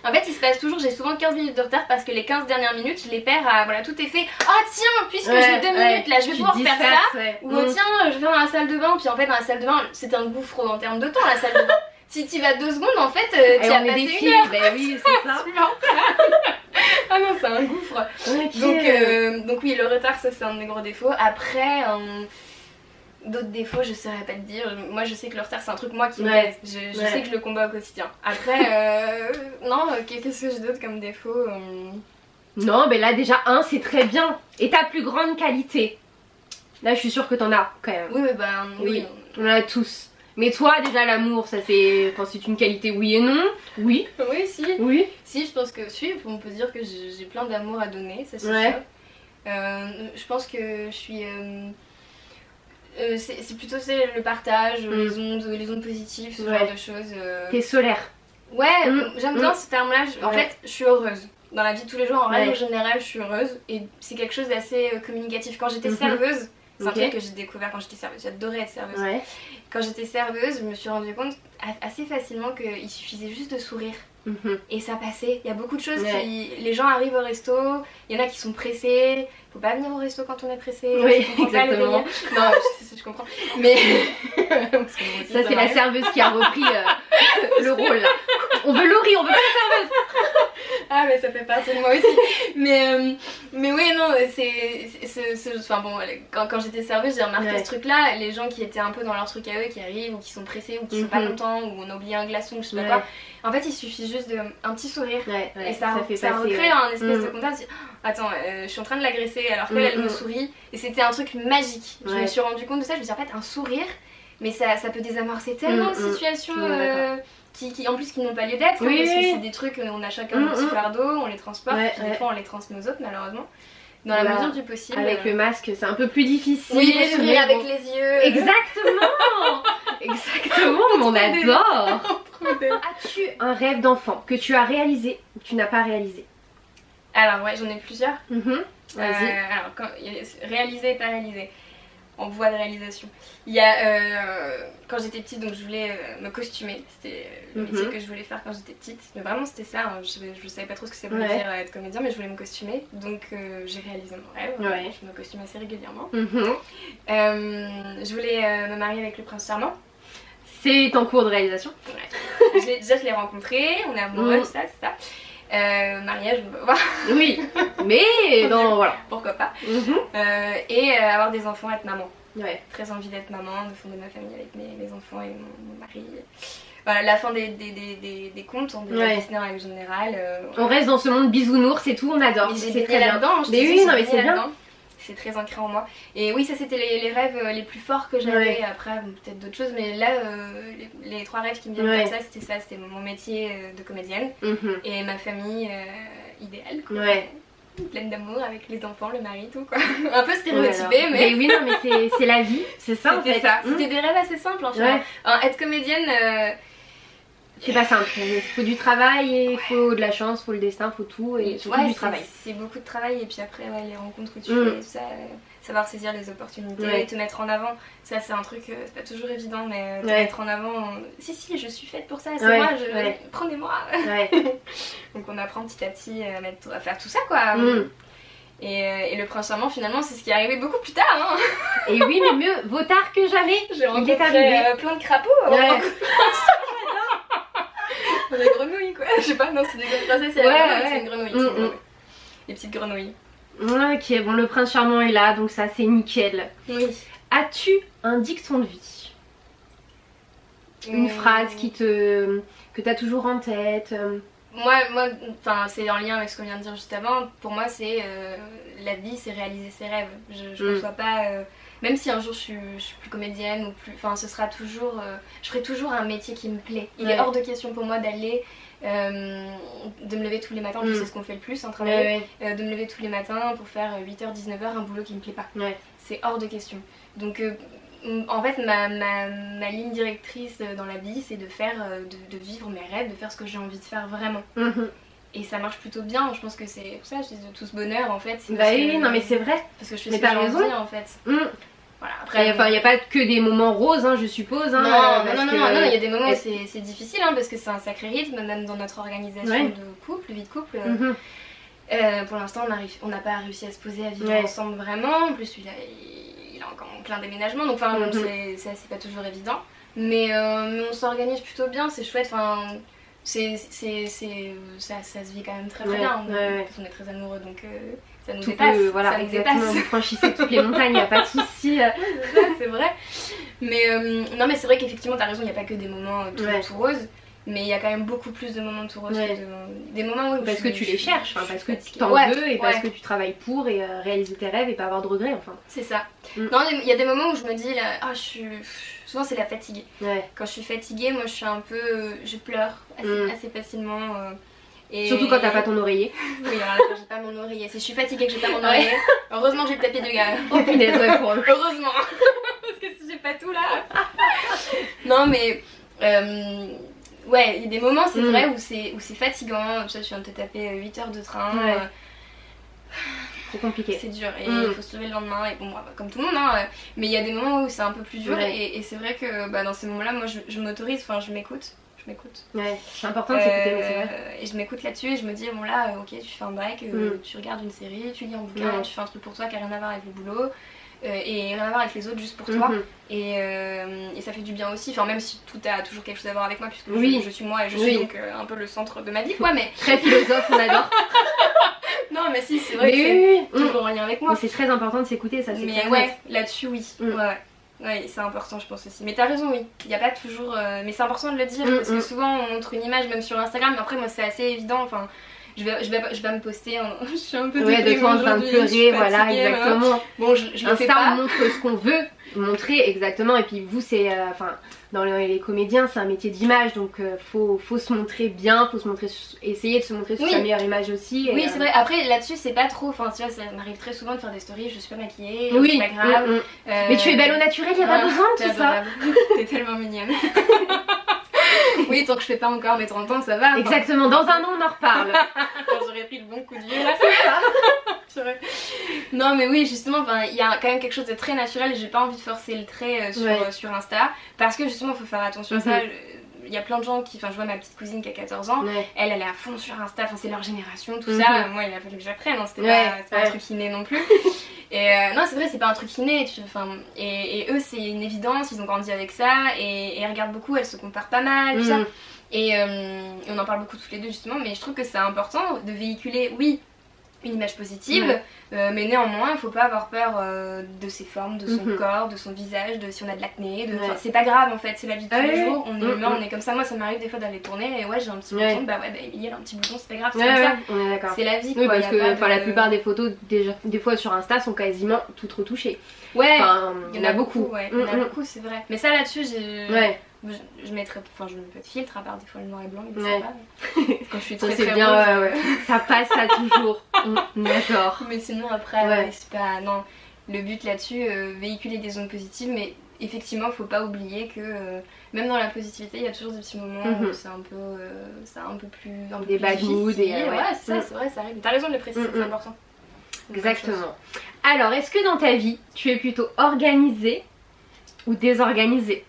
en fait, il se passe toujours, j'ai souvent 15 minutes de retard parce que les 15 dernières minutes, je les perds à voilà, tout est fait. Oh tiens, puisque j'ai 2 minutes là, je vais pouvoir faire ça. Ou tiens, je vais dans la salle de bain, puis en fait, dans la salle de bain, c'est un gouffre en termes de temps, la salle de bain. Si tu vas 2 secondes, en fait, tu as passé une heure. Bah oui, c'est ça. Ah non, c'est un gouffre. Donc oui, le retard, ça c'est un de mes gros défauts. Après, d'autres défauts, je saurais pas te dire. Moi, je sais que le retard, c'est un truc moi qui me pèse. Je sais que je le combats au quotidien. Après, non, qu'est-ce que j'ai d'autre comme défaut Non, mais là déjà, c'est très bien. Et ta plus grande qualité? Là, je suis sûre que t'en as quand même. Oui. On en a tous. Mais toi, déjà, l'amour, ça c'est une qualité, oui et non. Oui. Oui, si. Oui. Si, je pense que on peut dire que j'ai plein d'amour à donner, ça c'est sûr. Je pense que je suis. C'est plutôt le partage, les ondes positives, ce genre de choses. T'es solaire. Ouais, j'aime bien ce terme-là. En fait, je suis heureuse. Dans la vie de tous les jours, en règle générale, je suis heureuse. Et c'est quelque chose d'assez communicatif. Quand j'étais serveuse, c'est un truc que j'ai découvert quand j'étais serveuse. J'adorais être serveuse. Quand j'étais serveuse, je me suis rendu compte assez facilement qu'il suffisait juste de sourire. Et ça passait. Il y a beaucoup de choses qui... Les gens arrivent au resto, il y en a qui sont pressés. Faut pas venir au resto quand on est pressé. Oui, exactement. Non, je comprends. Mais... ça c'est la serveuse qui a repris le rôle là. On veut Laurie, on veut pas la serveuse. Ah mais ça fait partie de moi aussi. Mais oui non, enfin bon, quand j'étais serveuse j'ai remarqué ce truc là. Les gens qui étaient un peu dans leur truc à eux, qui arrivent ou qui sont pressés ou qui sont pas contents ou on a oublié un glaçon ou je sais pas quoi. En fait il suffit juste d'un petit sourire et ça recrée un espèce de contact. Attends, je suis en train de l'agresser alors qu'elle elle me sourit et c'était un truc magique. Je me suis rendu compte de ça, je me suis dit en fait un sourire mais ça peut désamorcer tellement de situations qui en plus qui n'ont pas lieu d'être parce que c'est des trucs, on a chacun nos petits fardeaux, on les transporte, puis des fois on les transmet aux autres malheureusement. Dans la mesure du possible. Avec le masque, c'est un peu plus difficile. Oui, le sourire avec les yeux. Exactement. Exactement, on adore. As-tu un rêve d'enfant que tu as réalisé ou que tu n'as pas réalisé? Alors ouais, j'en ai plusieurs. Vas-y. Alors, réalisé et pas réalisé. En voie de réalisation. Il y a quand j'étais petite, donc je voulais me costumer. C'était le métier que je voulais faire quand j'étais petite. Mais vraiment c'était ça. Hein. Je savais pas trop ce que ça voulait dire être comédien, mais je voulais me costumer. Donc j'ai réalisé mon rêve. Je me costume assez régulièrement. Je voulais me marier avec le prince charmant. C'est en cours de réalisation. Déjà je l'ai rencontré, on est amoureux, tout ça, c'est ça. Mariage, on va voir. Oui, mais voilà. Pourquoi pas. Et avoir des enfants, être maman. Ouais. Très envie d'être maman, de fonder ma famille avec mes enfants et mon mari. Voilà, la fin des contes, on est Disney en règle générale. On reste dans ce monde bisounours et tout, on adore. C'est très là-dedans, mais oui, non mais c'est bien. C'est très ancré en moi. Et oui, ça c'était les rêves les plus forts que j'avais. Après, peut-être d'autres choses, mais là, les 3 rêves qui me viennent comme ça, c'était mon métier de comédienne et ma famille idéale, quoi. Pleine d'amour avec les enfants, le mari, tout quoi. Un peu stéréotypé, mais oui, non, mais c'est la vie, c'est ça en fait. C'était des rêves assez simples en fait. Être comédienne. C'est pas simple, il faut du travail, il faut de la chance, il faut le destin, il faut tout et surtout du travail. C'est beaucoup de travail et puis après les rencontres que tu fais, tout ça, savoir saisir les opportunités, te mettre en avant, ça c'est un truc, c'est pas toujours évident mais te mettre en avant, si je suis faite pour ça, c'est moi, prenez-moi. Donc on apprend petit à petit à faire tout ça quoi. Et le prince charmant finalement c'est ce qui est arrivé beaucoup plus tard. Et oui mais mieux vaut tard que jamais. J'ai rencontré plein de crapauds. Des grenouilles quoi, je sais pas, non c'est des princesses, c'est une grenouille, des petites grenouilles. Ok, bon le prince charmant est là, donc ça c'est nickel. Oui. As-tu un dicton de vie? Une phrase que t'as toujours en tête? Moi c'est en lien avec ce qu'on vient de dire juste avant, pour moi c'est la vie c'est réaliser ses rêves, je ne conçois pas... Même si un jour je suis plus comédienne ou plus, enfin ce sera toujours, je ferai toujours un métier qui me plaît. Il est hors de question pour moi d'aller, de me lever tous les matins, c'est ce qu'on fait le plus en travail, de me lever tous les matins pour faire 8h, 19h un boulot qui me plaît pas. C'est hors de question. Donc en fait ma ligne directrice dans la vie c'est de faire, de vivre mes rêves, de faire ce que j'ai envie de faire vraiment. Et ça marche plutôt bien, je pense que c'est pour ça que je dis de tout ce bonheur en fait. Non mais c'est vrai. Parce que je fais ce que j'ai envie en fait. Voilà, après, il n'y a pas que des moments roses, je suppose. Non, il y a des moments où c'est difficile parce que c'est un sacré rythme, même dans notre organisation de couple, vie de couple. Pour l'instant, on n'a pas réussi à se poser, à vivre ensemble vraiment. En plus, il a encore plein déménagements, donc c'est pas toujours évident. Mais on s'organise plutôt bien, c'est chouette. Ça se vit quand même très bien. On est très amoureux donc ça nous dépasse. Voilà, exactement. Vous franchissez toutes les montagnes, il n'y a pas de souci. C'est vrai. Mais non, mais c'est vrai qu'effectivement, t'as raison, il n'y a pas que des moments tout roses. Mais il y a quand même beaucoup plus de moments tout roses que des moments où parce que tu les cherches, parce que tu t'en veux et parce que tu travailles pour et réaliser tes rêves et pas avoir de regrets enfin. C'est ça. Non, il y a des moments où je me dis là, souvent c'est la fatigue. Quand je suis fatiguée, moi je suis un peu, je pleure assez facilement. Surtout quand t'as pas ton oreiller. Oui, alors là, quand j'ai pas mon oreiller. Si je suis fatiguée que j'ai pas mon oreiller, heureusement que j'ai le tapis de gars. Oh punaise, heureusement. Parce que si j'ai pas tout là. Non mais il y a des moments c'est vrai où c'est fatigant. Je viens de te taper 8 heures de train. C'est compliqué. C'est dur et il faut se lever le lendemain et bon comme tout le monde mais il y a des moments où c'est un peu plus dur et c'est vrai que dans ces moments là moi je m'autorise, je m'écoute. C'est important de s'écouter, mais c'est vrai. Et je m'écoute là-dessus et je me dis bon là ok tu fais un break, tu regardes une série, tu lis un bouquin, tu fais un truc pour toi qui a rien à voir avec le boulot. Et rien à voir avec les autres juste pour toi et ça fait du bien aussi, même si tout a toujours quelque chose à voir avec moi puisque je suis moi et je suis donc un peu le centre de ma vie quoi mais... Très philosophe, on adore. Non mais si c'est vrai que c'est toujours en lien avec moi. Mais c'est très important de s'écouter ça c'est mais là-dessus oui. Ouais, c'est important je pense aussi. Mais t'as raison oui, il n'y a pas toujours... mais c'est important de le dire parce que souvent on montre une image même sur Instagram mais après moi c'est assez évident, je vais me poster, je suis un peu de toi en train de pleurer, voilà exactement. Bon je le fais pas. On montre ce qu'on veut montrer exactement et puis vous c'est... dans les comédiens c'est un métier d'image donc faut se montrer bien, faut se montrer, essayer de se montrer sous sa meilleure image aussi. Oui c'est vrai, après là-dessus c'est pas trop, tu vois ça m'arrive très souvent de faire des stories, je suis pas maquillée, c'est pas grave. Mais tu es belle au naturel, y a pas besoin de tout ça. T'es tellement mignonne. Oui, tant que je fais pas encore mes 30 ans, ça va. Exactement, dans un an on en reparle. Quand j'aurais pris le bon coup de vieux là, c'est ça. Non mais oui, justement, il y a quand même quelque chose de très naturel et j'ai pas envie de forcer le trait sur Insta parce que justement il faut faire attention à ça. Il y a plein de gens qui, je vois ma petite cousine qui a 14 ans, elle est à fond sur Insta, c'est leur génération, tout ça. Moi il a fallu que j'apprenne, c'était pas un truc inné non plus. Et non c'est vrai c'est pas un truc inné, et eux c'est une évidence, ils ont grandi avec ça et elles regardent beaucoup, elles se comparent pas mal, tout ça. Et on en parle beaucoup toutes les deux justement, mais je trouve que c'est important de véhiculer, oui, une image positive, mais néanmoins il faut pas avoir peur de ses formes, de son corps, de son visage, de si on a de l'acné, c'est pas grave en fait, c'est la vie de tous les jours, on est humain, on est comme ça. Moi ça m'arrive des fois d'aller tourner et ouais j'ai un petit bouton, bah ouais bah Emilie elle a un petit bouton, c'est pas grave, c'est comme ça, on est d'accord. C'est la vie quoi. Oui, parce que la plupart des photos des fois sur Insta sont quasiment toutes retouchées. Ouais, il y en a beaucoup. Ouais, il y en a beaucoup, c'est vrai. Mais ça là-dessus je mettrais, enfin je mets pas de filtre à part des fois le noir et blanc, il est sympa. Quand je suis très très bien, rose, ça passe ça toujours. D'accord. Mais sinon après c'est pas, non, le but là-dessus, véhiculer des ondes positives, mais effectivement faut pas oublier que même dans la positivité il y a toujours des petits moments où c'est un peu plus des bad moods et ouais c'est ça, c'est vrai, ça arrive. T'as raison de le préciser, c'est important. Exactement. Alors est-ce que dans ta vie tu es plutôt organisée ou désorganisée?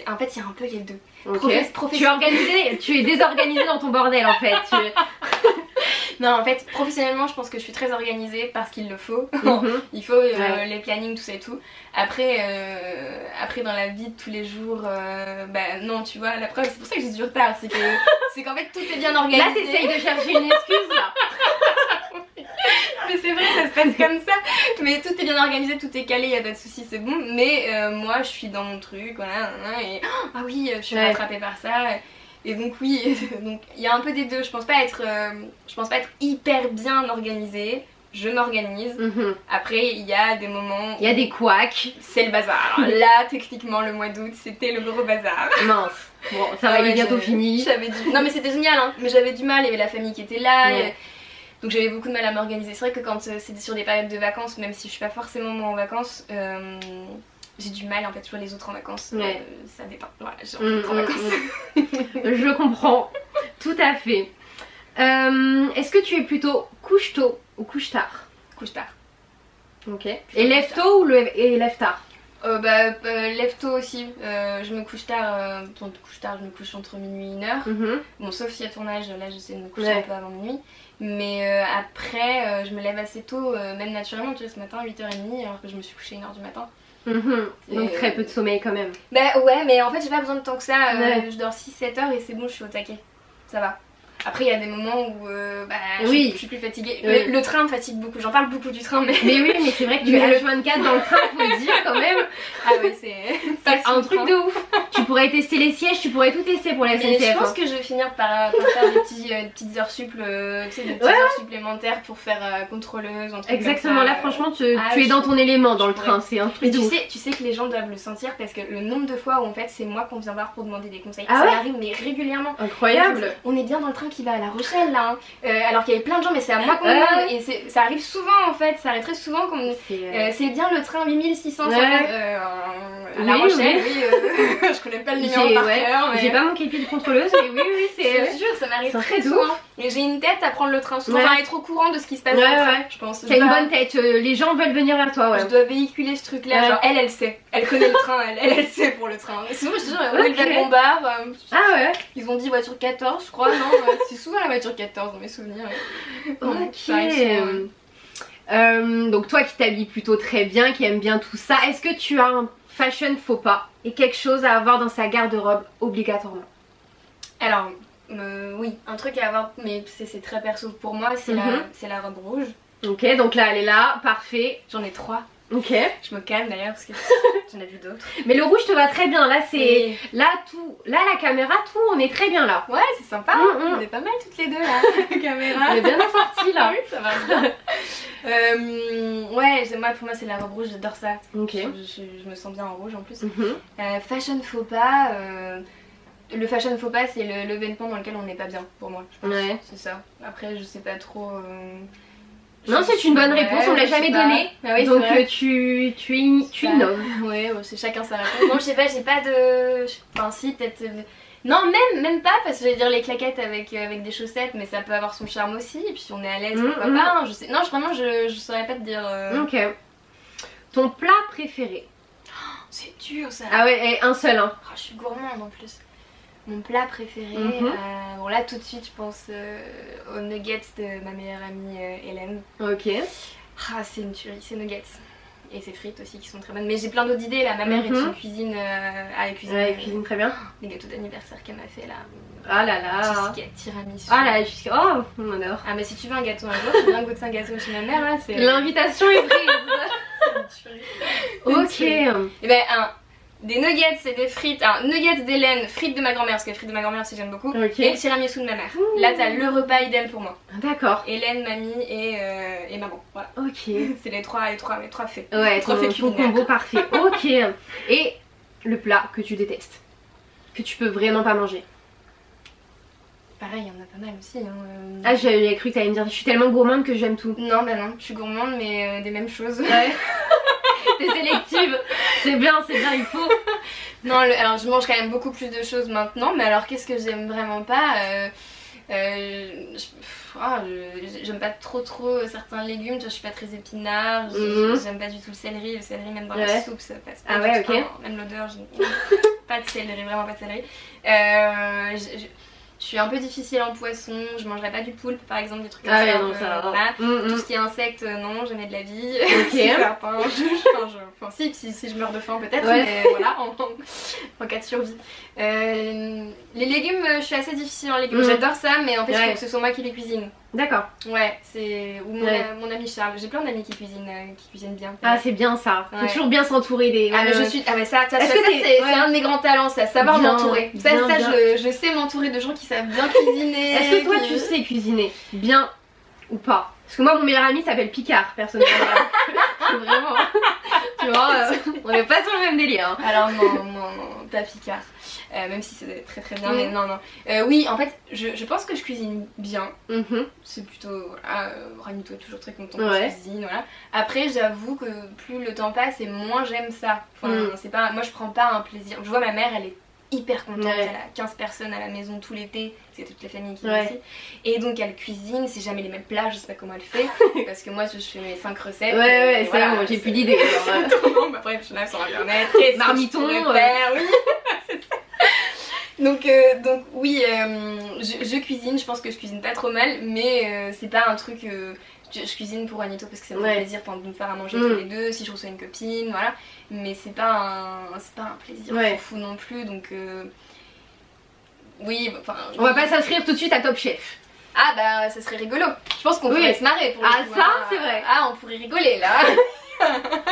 En fait il y a un peu les deux. Okay. Tu es organisée, tu es désorganisée dans ton bordel en fait. Non en fait professionnellement je pense que je suis très organisée parce qu'il le faut. Il faut les plannings, tout ça et tout. Après dans la vie de tous les jours, bah non tu vois, la preuve c'est pour ça que j'ai du retard, c'est qu'en fait tout est bien organisé. Là t'essayes de chercher une excuse là. Mais c'est vrai, ça se passe comme ça. Mais tout est bien organisé, tout est calé, y a pas de soucis, c'est bon. Mais moi je suis dans mon truc, voilà, et ah oui, je suis rattrapée par ça. Et donc oui, donc il y a un peu des deux. Je pense pas être hyper bien organisée. Je m'organise. Après il y a des moments, il y a des couacs, c'est le bazar. Alors, là techniquement le mois d'août c'était le gros bazar. Mince. Bon ça va, il est bientôt fini. Non mais c'était génial hein. Mais j'avais du mal, il y avait la famille qui était là. Donc j'avais beaucoup de mal à m'organiser. C'est vrai que quand c'était sur des périodes de vacances, même si je suis pas forcément moi en vacances, j'ai du mal en fait, je vois les autres en vacances, ça détend. Voilà, j'ai envie d'être en vacances. Je comprends, tout à fait. Est-ce que tu es plutôt couche tôt ou couche tard? Couche tard. Ok. Et lève tôt ou lève tard? Lève tôt aussi, je me couche tard, je me couche entre minuit et 1h. Bon sauf s'il y a tournage, là j'essaie de me coucher un peu avant minuit. Mais après je me lève assez tôt, même naturellement, tu vois ce matin 8h30 alors que je me suis couchée 1h du matin. Donc très peu de sommeil quand même. Bah ouais mais en fait j'ai pas besoin de tant que ça, je dors 6-7 heures et c'est bon, je suis au taquet, ça va. Après il y a des moments où je suis plus fatiguée. Le train me fatigue beaucoup, j'en parle beaucoup du train mais... oui mais c'est vrai que tu es H24 dans le train, faut le dire quand même. Ah oui c'est un truc de ouf. Tu pourrais tester les sièges, tu pourrais tout tester pour la SNCF. Je pense que je vais finir par faire des petites heures tu sais, des petites heures supplémentaires pour faire contrôleuse, un truc. Exactement, comme ça. Là franchement tu es dans ton élément dans le train, c'est un truc de ouf. Tu sais que les gens doivent le sentir parce que le nombre de fois où en fait c'est moi qu'on vient voir pour demander des conseils, ça arrive mais régulièrement. Incroyable. On est bien dans le train qui va à La Rochelle là, alors qu'il y avait plein de gens mais c'est à moi qu'on demande et ça arrive souvent en fait, ça arrive très souvent comme c'est bien le train 8650 à La Rochelle, je connais pas le numéro par cœur. J'ai pas manqué le pied de contrôleuse mais oui c'est sûr, ça m'arrive très souvent. Et j'ai une tête à prendre le train souvent, être au courant de ce qui se passe dans le train, je pense. T'as une bonne tête, les gens veulent venir vers toi. Je dois véhiculer ce truc là, genre elle sait, elle connaît le train, elle sait pour le train. Souvent je te dis, Olivier Bombard, ils ont dit voiture 14 je crois, non, c'est souvent la voiture 14 dans mes souvenirs. Donc toi qui t'habilles plutôt très bien, qui aime bien tout ça, est-ce que tu as un fashion faux pas et quelque chose à avoir dans sa garde-robe obligatoirement? Alors oui, un truc à avoir, mais c'est très perso pour moi, c'est la robe rouge. Ok, donc là elle est là, parfait. J'en ai 3. Ok. Je me calme d'ailleurs parce que j'en ai vu d'autres. Mais le rouge te va très bien, là c'est... Là la caméra, tout, on est très bien là. Ouais c'est sympa, on est pas mal toutes les deux là, la caméra. On est bien assorties là. Oui ça va bien. Pour moi c'est la robe rouge, j'adore ça. Ok. Je me sens bien en rouge en plus. Fashion faux pas, le fashion faux pas c'est le vêtement dans lequel on n'est pas bien pour moi, je pense. C'est ça. Après je sais pas trop... Non, c'est une bonne réponse, on l'a jamais donnée. Donc tu innoves. Ouais, c'est chacun sa réponse. Non, je sais pas, j'ai pas de... Enfin si, peut-être... Non, même pas, parce que j'allais dire les claquettes avec des chaussettes, mais ça peut avoir son charme aussi, et puis si on est à l'aise, pourquoi pas, hein, je sais... Non, vraiment, je saurais pas te dire... Ok. Ton plat préféré? C'est dur ça. Ah ouais, et un seul hein. Je suis gourmande en plus. Mon plat préféré, bon là tout de suite je pense aux nuggets de ma meilleure amie Hélène. Ok. Ah c'est une tuerie, ces nuggets. Et ses frites aussi qui sont très bonnes. Mais j'ai plein d'autres idées là. Ma mère est une cuisine. Elle cuisine très bien. Les gâteaux d'anniversaire qu'elle m'a fait là. Ah là là. Cheesecake, tiramisu. Ah là, cheesecake. Oh, on adore. Ah, mais si tu veux un gâteau un jour, tu viens goûter un gâteau chez ma mère là. L'invitation est prise. Ok. Et ben, des nuggets et des frites. Nuggets d'Hélène, frites de ma grand-mère, parce que les frites de ma grand-mère aussi j'aime beaucoup. Et le tiramisu de ma mère. Là, t'as le repas idéal pour moi. D'accord. Hélène, mamie et maman. Voilà. Ok. C'est les trois faits. Ouais, ton combo parfait. Ok. Et le plat que tu détestes, que tu peux vraiment pas manger. Pareil, il y en a pas mal aussi. Ah, j'avais cru que t'allais me dire, je suis tellement gourmande que j'aime tout. Non, bah non, je suis gourmande, mais des mêmes choses. Ouais. T'es sélective. C'est bien, il faut. Non, alors je mange quand même beaucoup plus de choses maintenant, mais alors qu'est-ce que j'aime vraiment pas j'aime pas trop certains légumes, tu vois, je suis pas très épinard, j'aime pas du tout le céleri même dans la soupe ça passe pas. Ah ouais, ok. Même l'odeur, pas de céleri, vraiment pas de céleri. Je suis un peu difficile en poisson, je mangerais pas du poulpe par exemple, des trucs comme ça. Non, ça voilà. Tout ce qui est insectes, non, jamais de la vie. Ok. C'est certain. Enfin, si je meurs de faim peut-être, mais voilà, en cas de survie. Les légumes, je suis assez difficile en légumes. J'adore ça, mais en fait, il faut que ce soit moi qui les cuisine. D'accord. Ouais, c'est. Ou mon ami Charles. J'ai plein d'amis qui cuisinent bien. Ah, c'est bien ça. Faut toujours bien s'entourer des. Ah, mais je suis. Ah, mais ça c'est un de mes grands talents, ça, savoir m'entourer. Ça, je sais m'entourer de gens qui savent bien cuisiner. Est-ce que toi, tu sais cuisiner bien ou pas? Parce que moi, mon meilleur ami s'appelle Picard, personnellement. Vraiment. Tu vois, on n'est pas sur le même délire. Hein. Alors, non, pas Picard. Même si c'est très très bien, mais non. Oui, en fait, je pense que je cuisine bien. C'est plutôt. Voilà, Ranito est toujours très content que je cuisine. Voilà. Après, j'avoue que plus le temps passe et moins j'aime ça. Enfin, c'est pas. Moi, je prends pas un plaisir. Je vois ma mère, elle est hyper contente, elle a 15 personnes à la maison tout l'été, c'est toute la famille qui vient ici. Et donc elle cuisine, c'est jamais les mêmes plats, je sais pas comment elle fait, parce que moi je fais mes 5 recettes. Ouais, c'est bon, j'ai plus d'idées. Après je lave sur internet, marmiton, oui. Donc oui, je cuisine, je pense que je cuisine pas trop mal, mais c'est pas un truc... je cuisine pour Anito parce que ça me fait plaisir de me faire à manger tous les deux, si je reçois une copine, voilà. Mais c'est pas un plaisir fou non plus, donc... Oui, enfin... On va pas s'inscrire tout de suite à Top Chef. Ah bah ça serait rigolo, je pense qu'on pourrait se marrer pour le coup. Ça c'est vrai. Ah, on pourrait rigoler là.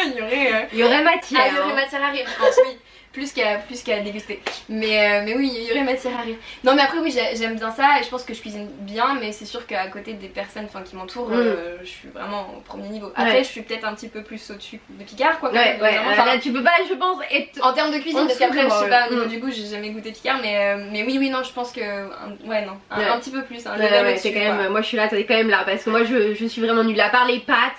Il y aurait matière. Ah, il y aurait matière à rire, je pense, oui. Plus qu'à déguster. Mais oui, il y aurait matière à rire. Non mais après oui, j'aime bien ça et je pense que je cuisine bien, mais c'est sûr qu'à côté des personnes qui m'entourent, je suis vraiment au premier niveau. Après je suis peut-être un petit peu plus au-dessus de Picard quoi. Là tu peux pas, je pense, être... En termes de cuisine, parce qu'après je sais pas, au niveau du goût j'ai jamais goûté Picard, mais oui, non, je pense que... un petit peu plus. C'est quand même, moi je suis là, t'es quand même là, parce que moi je suis vraiment nulle, à part les pâtes.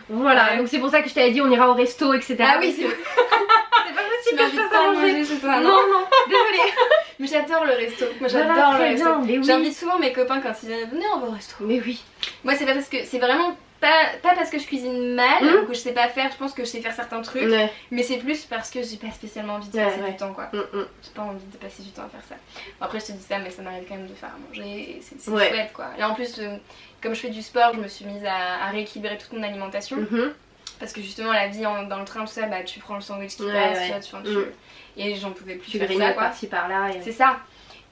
Voilà, donc c'est pour ça que je t'avais dit on ira au resto, etc. Ah oui, c'est c'est pas possible que je fasse à manger chez toi. Non, désolée. Mais j'adore le resto. Moi j'adore le resto. Oui. J'invite souvent mes copains quand ils viennent, venez on va au resto. Mais oui. Moi c'est pas parce que c'est vraiment pas parce que je cuisine mal ou que je sais pas faire, je pense que je sais faire certains trucs, mais c'est plus parce que j'ai pas spécialement envie de passer du temps quoi. J'ai pas envie de passer du temps à faire ça. Bon, après je te dis ça, mais ça m'arrive quand même de faire à manger et c'est chouette quoi. Là en plus comme je fais du sport, je me suis mise à rééquilibrer toute mon alimentation. Parce que justement la vie dans le train tout ça, bah tu prends le sandwich qui passe, et j'en pouvais plus faire ça quoi. Par-ci par-là. C'est ça.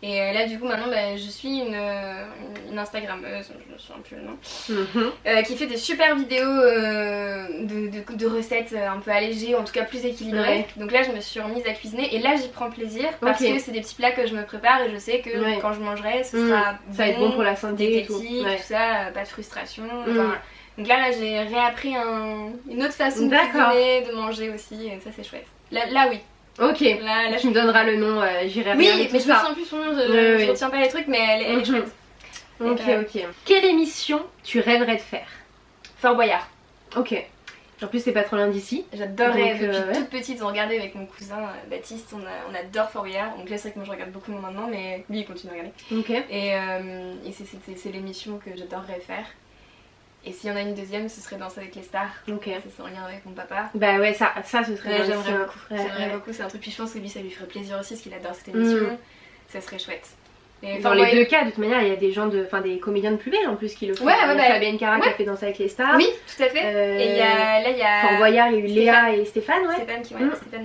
Et là du coup maintenant je suis une Instagrammeuse, je me souviens plus le nom, qui fait des super vidéos de recettes un peu allégées, en tout cas plus équilibrées. Donc là je me suis remise à cuisiner et là j'y prends plaisir parce que c'est des petits plats que je me prépare et je sais que quand je mangerai ce sera bon, ça va être bon pour la santé et tout ça, pas de frustration. Donc là j'ai réappris une autre façon de cuisiner, de manger aussi et ça c'est chouette. Là oui. Ok, là tu me donneras le nom, j'irai regarder tout ça. Oui, mais je me souviens plus son nom, je retiens pas les trucs, mais elle est chouette. Ok. Quelle émission tu rêverais de faire? Fort Boyard. Ok. En plus c'est pas trop loin d'ici. J'adorais, depuis toute petite on regardait avec mon cousin Baptiste, on adore Fort Boyard. Donc là c'est vrai que moi je regarde beaucoup moins maintenant, mais lui il continue à regarder. Et c'est l'émission que j'adorerais faire. Et s'il y en a une deuxième, ce serait Danse avec les stars. Ça c'est en lien avec mon papa. Bah ouais, ça ce serait bien. J'aimerais beaucoup. J'aimerais beaucoup, c'est un truc. Puis je pense que lui ça lui ferait plaisir aussi parce qu'il adore cette émission. Ça serait chouette. Dans les deux cas, de toute manière, il y a des gens des comédiens de plus belle en plus qui le font. Fabienne Cara qui a fait Danser avec les stars. Oui, tout à fait. Et il y a Fort Boyard, il y a eu Léa et Stéphane, Stéphane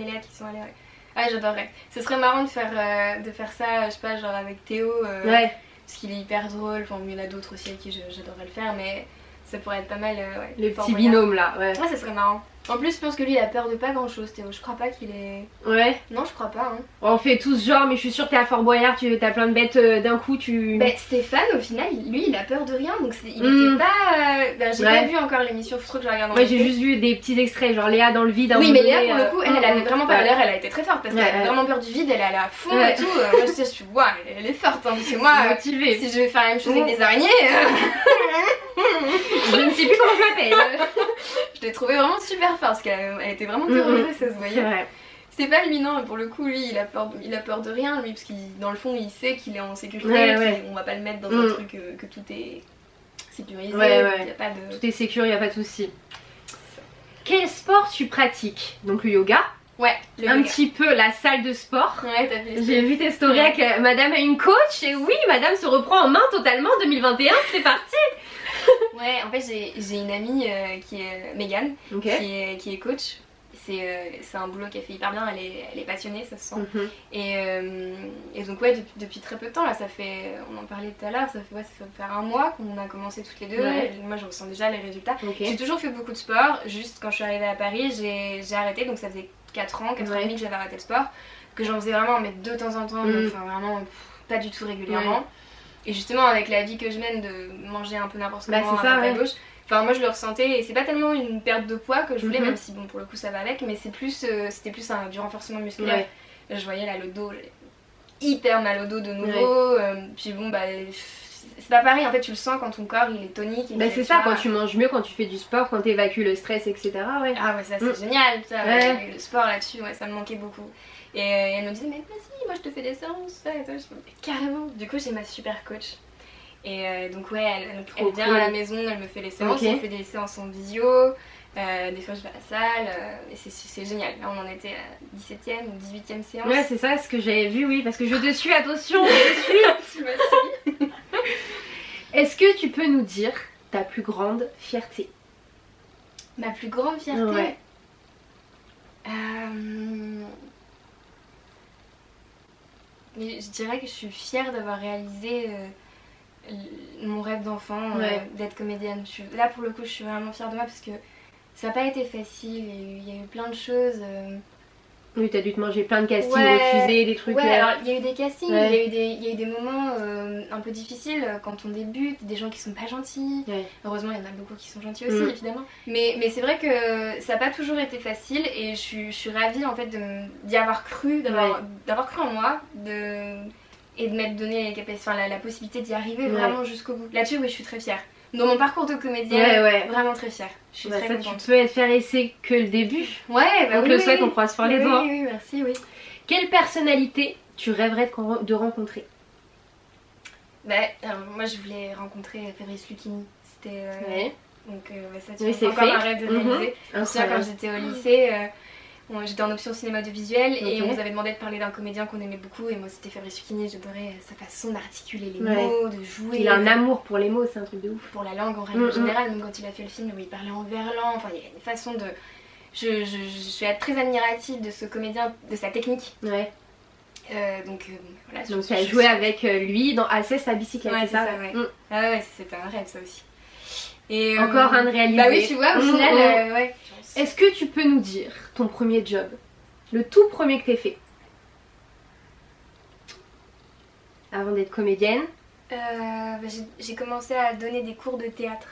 et Léa qui sont allés, ouais, j'adorerais. Ce serait marrant de faire ça, je sais pas, genre avec Théo, parce qu'il est hyper drôle. Enfin, il y en a d'autres aussi avec qui j'adorerais le faire, mais ça pourrait être pas mal. Les petits binômes là, ouais. Ouais, ça serait marrant. En plus, je pense que lui il a peur de pas grand chose, Théo. Je crois pas qu'il est. Ouais. Non, je crois pas. Hein. On fait tous genre, mais je suis sûre que t'es à Fort Boyard, t'as plein de bêtes d'un coup, tu. Bah, Stéphane, au final, lui il a peur de rien, donc il était pas. J'ai pas vu encore l'émission, faut trop que je la regarde. Moi j'ai juste vu des petits extraits, genre Léa dans le vide. Oui, mais Léa pour le coup, elle avait vraiment pas. D'ailleurs, elle a été très forte parce qu'elle avait vraiment peur du vide, elle est allée à fond et tout. Moi je suis, waouh, elle est forte, hein, parce que moi, motivée. Si je vais faire la même chose avec des araignées. Je ne sais plus comment je m'appelle. Je l'ai trouvée vraiment super forte parce qu'elle était vraiment terrorisée, ça se voyait. Stéphane, lui, non, pour le coup, lui, il a peur de rien, lui, parce qu'il, dans le fond, il sait qu'il est en sécurité, on va pas le mettre dans un truc que tout est sécurisé, y a pas de... Tout est sécure, il n'y a pas de souci. Quel sport tu pratiques? Donc le yoga. Ouais, un petit peu la salle de sport. Ouais, t'as vu. J'ai vu tes stories avec madame a une coach et oui, madame se reprend en main totalement 2021, c'est parti. Ouais, en fait j'ai une amie qui est Megan, qui est coach. C'est un boulot qu'elle fait hyper bien, elle est passionnée, ça se sent. Et donc ouais, depuis très peu de temps, là, ça fait, on en parlait tout à l'heure, ça fait faire un mois qu'on a commencé toutes les deux. Et moi je ressens déjà les résultats. J'ai toujours fait beaucoup de sport, juste quand je suis arrivée à Paris, j'ai arrêté, donc ça faisait 4 ans et demi que j'avais arrêté le sport, que j'en faisais vraiment mais de temps en temps, donc enfin vraiment pas du tout régulièrement. Et justement avec la vie que je mène de manger un peu n'importe comment à droite à gauche, enfin moi je le ressentais et c'est pas tellement une perte de poids que je voulais, même si bon pour le coup ça va avec, mais c'était plus du renforcement musculaire. Je voyais là le dos, j'avais hyper mal au dos de nouveau, puis bon bah c'est pas pareil en fait, tu le sens quand ton corps il est tonique. Bah c'est ça, quand tu manges mieux, quand tu fais du sport, quand tu évacues le stress, etc. Ah ouais, ça c'est génial, ça, le sport là-dessus, ça me manquait beaucoup. Et elle me disait mais vas-y, moi je te fais des séances, ça et tout. Je me dis carrément. Du coup j'ai ma super coach. Et donc elle vient à la maison, elle me fait les séances, on fait des séances en visio. Des fois je vais à la salle et c'est génial. Là on en était à 17ème ou 18ème séance. Ouais c'est ça ce que j'avais vu, oui, parce que je te suis, attention, je te suis. Tu m'as suivi. Est-ce que tu peux nous dire ta plus grande fierté? Ma plus grande fierté Mais je dirais que je suis fière d'avoir réalisé mon rêve d'enfant, d'être comédienne. Là pour le coup je suis vraiment fière de moi parce que ça n'a pas été facile, il y a eu plein de choses. Oui, t'as dû te manger plein de castings refusés, des trucs... alors il y a eu des castings, il y a eu des moments un peu difficiles quand on débute, des gens qui sont pas gentils. Heureusement il y en a beaucoup qui sont gentils aussi évidemment. Mais c'est vrai que ça n'a pas toujours été facile et je suis ravie en fait d'y avoir cru, d'avoir cru en moi, et de m'être donné la possibilité d'y arriver vraiment jusqu'au bout. Là-dessus oui je suis très fière. Dans mon parcours de comédienne, vraiment très fière. Je suis très contente. Tu peux être fière et c'est que le début. On te le souhaite, on croise fort les doigts. Oui, merci, Quelle personnalité tu rêverais de rencontrer? Alors, moi je voulais rencontrer Fabrice Lucchini. C'était... Donc ça c'est encore un rêve de réaliser. Je me souviens quand j'étais au lycée... j'étais en option cinéma audiovisuel et on nous avait demandé de parler d'un comédien qu'on aimait beaucoup et moi c'était Fabrice Lucchini, j'adorais sa façon d'articuler les mots, de jouer. Il a un amour pour les mots, c'est un truc de ouf. Pour la langue en règle générale, même quand il a fait le film où il parlait en verlan, enfin il y a une façon de... Je suis très admirative de ce comédien, de sa technique. Donc voilà. Donc tu as joué avec lui dans Alceste à bicyclette, c'est ça? Ah ouais, c'était un rêve ça aussi. Et encore un de réalisé. Bah oui, tu vois, au final, Est-ce que tu peux nous dire ton premier job? Le tout premier que t'aies fait? Avant d'être comédienne? J'ai commencé à donner des cours de théâtre.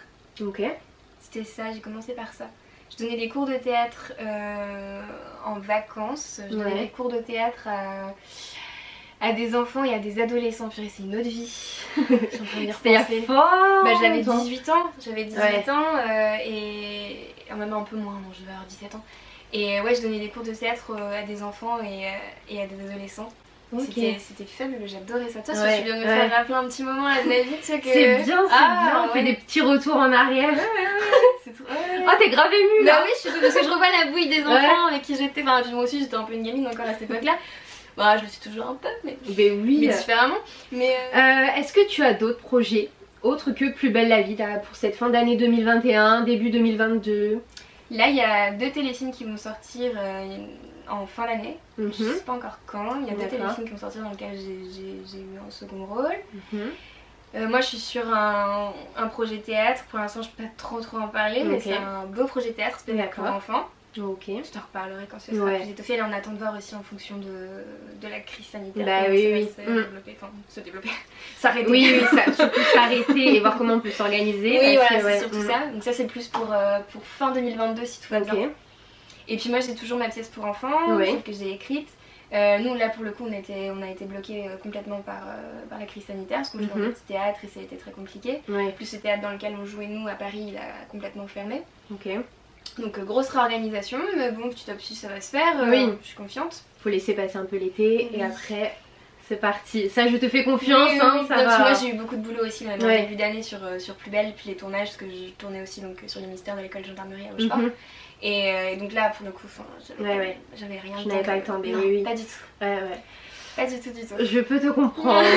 C'était ça, j'ai commencé par ça. Je donnais des cours de théâtre en vacances. Je donnais des cours de théâtre à des enfants et à des adolescents. Purée, c'est une autre vie. C'était fort. J'avais 18 ans. J'avais 18 ans et même un peu moins, non, je devais avoir 17 ans. Et je donnais des cours de théâtre à des enfants et à des adolescents. C'était fabuleux, j'adorais ça. Toi, tu viens de me faire rappeler un petit moment là de ma vie, tu sais que... C'est bien, on fait des petits retours en arrière. C'est trop... Oh, t'es grave émue là. Bah oui, parce que je revois la bouille des enfants avec qui j'étais. Enfin, moi aussi j'étais un peu une gamine encore à cette époque-là. Bah, je le suis toujours un peu, mais oui. différemment. Mais est-ce que tu as d'autres projets autres que Plus belle la vie là, pour cette fin d'année 2021, début 2022? Là, il y a 2 téléfilms qui vont sortir en fin d'année. Je sais pas encore quand. Il y a 2 téléfilms qui vont sortir dans lesquels j'ai eu un second rôle. Moi, je suis sur un projet théâtre. Pour l'instant, je peux pas trop en parler, mais c'est un beau projet théâtre spécifique pour enfants. Ok. Je t'en reparlerai quand ce sera plus étoffé. Là, on attend de voir aussi en fonction de la crise sanitaire. Bah oui. Se développer. S'arrêter. Oui, surtout s'arrêter et voir comment on peut s'organiser. Oui, voilà, c'est surtout ça. Donc ça, c'est plus pour fin 2022 si tout va bien. Et puis moi, j'ai toujours ma pièce pour enfants, celle que j'ai écrite. Nous, là, pour le coup, on a été bloqués complètement par la crise sanitaire, parce qu'on jouait dans un petit théâtre et ça a été très compliqué. Plus ce théâtre dans lequel on jouait, nous, à Paris, il a complètement fermé. Donc grosse réorganisation, mais bon, petit à petit ça va se faire, je suis confiante. Faut laisser passer un peu l'été et après c'est parti. Ça, je te fais confiance, ça va. Moi j'ai eu beaucoup de boulot aussi en début d'année sur Plus belle, puis les tournages, parce que je tournais aussi donc, sur les mystères de l'école de gendarmerie à Rochefort. Et donc là pour le coup, j'avais rien. Je n'avais pas le temps, mais pas du tout. Pas du tout. Je peux te comprendre.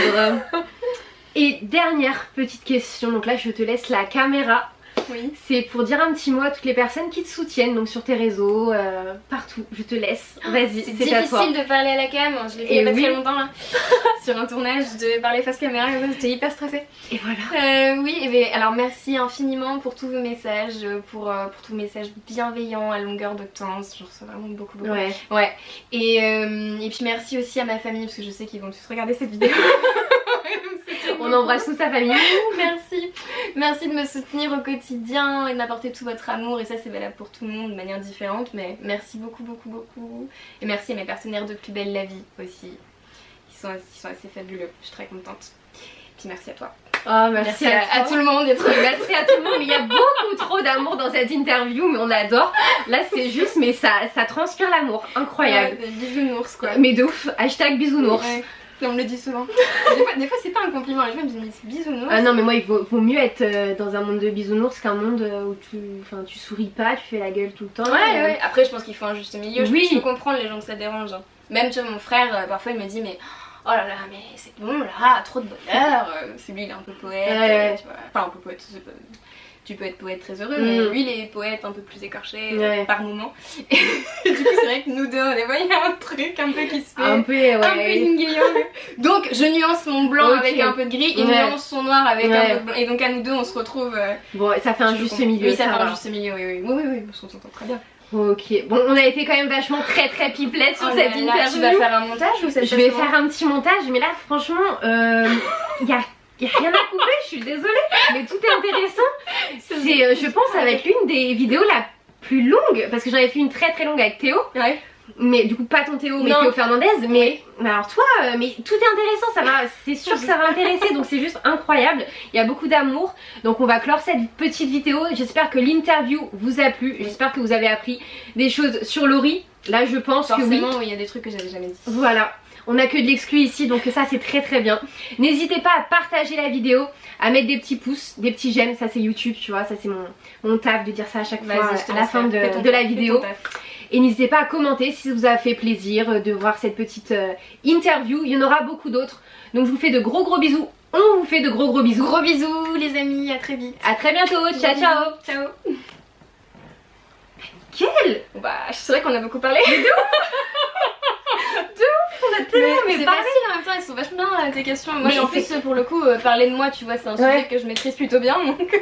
Et dernière petite question, donc là je te laisse la caméra. C'est pour dire un petit mot à toutes les personnes qui te soutiennent, donc sur tes réseaux, partout. Je te laisse, vas-y, c'est à toi. C'est difficile de parler à la cam, je l'ai fait il y a pas très longtemps là, sur un tournage, je devais parler face caméra, j'étais hyper stressée. Et voilà. Alors merci infiniment pour tous vos messages, pour tous vos messages bienveillants à longueur de temps, je reçois vraiment beaucoup. Et puis merci aussi à ma famille, parce que je sais qu'ils vont tous regarder cette vidéo. On embrasse toute sa famille. Merci de me soutenir au quotidien et de m'apporter tout votre amour, et ça c'est valable pour tout le monde de manière différente, mais merci beaucoup. Et merci à mes partenaires de Plus belle la vie aussi, ils sont assez fabuleux, je suis très contente. Puis merci à toi. Oh, merci à tout le monde. Merci à tout le monde. Mais il y a beaucoup trop d'amour dans cette interview, mais on adore. Là c'est juste, mais ça transpire l'amour, incroyable. Bisounours quoi. Mais de ouf, hashtag bisounours. On me le dit souvent. Des fois c'est pas un compliment, les gens me disent mais c'est bisounours. Ah non mais moi il vaut mieux être dans un monde de bisounours qu'un monde où tu souris pas, tu fais la gueule tout le temps. Après je pense qu'il faut un juste milieu, je peux comprendre les gens que ça dérange. Même tu vois mon frère parfois il me dit mais oh là là mais c'est bon là, trop de bonheur. C'est lui il est un peu poète, tu vois. Enfin un peu poète, c'est pas... Tu peux être poète très heureux, mais lui il est poète un peu plus écorché par moment. Et du coup c'est vrai que nous deux, des fois il y a un truc un peu qui se fait un peu yin-yang. Donc je nuance mon blanc avec un peu de gris, et nuance son noir avec un peu de blanc. Et donc à nous deux on se retrouve... Bon ça fait un juste milieu. Oui ça fait un juste milieu, oui, on s'entend très bien. Ok, bon on a été quand même vachement très pipelette sur cette interview. Tu vas faire un montage ou ça? Je vais faire un petit montage, mais là franchement il y a rien à couper, je suis désolée, mais tout est intéressant. Je pense, ça va être l'une des vidéos la plus longue, parce que j'en avais fait une très longue avec Théo. Mais du coup pas ton Théo, mais Théo Fernandez. Mais alors toi, mais tout est intéressant, ça va, c'est sûr que ça va intéresser, donc c'est juste incroyable. Il y a beaucoup d'amour, donc on va clore cette petite vidéo. J'espère que l'interview vous a plu, j'espère que vous avez appris des choses sur Laurie. Là je pense que oui. Il y a des trucs que j'avais jamais dit. Voilà. On a que de l'exclu ici, donc ça c'est très bien. N'hésitez pas à partager la vidéo, à mettre des petits pouces, des petits j'aime, ça c'est YouTube, tu vois, ça c'est mon taf de dire ça à chaque fois à la fin de la vidéo. Et n'hésitez pas à commenter si ça vous a fait plaisir de voir cette petite interview, il y en aura beaucoup d'autres. Donc je vous fais de gros bisous, on vous fait de gros bisous. Gros bisous les amis, à très vite. À très bientôt, ciao. Nickel. C'est vrai qu'on a beaucoup parlé. On a tellement mais pareil en même temps, elles sont vachement bien tes questions. Moi en plus pour le coup parler de moi tu vois c'est un sujet que je maîtrise plutôt bien donc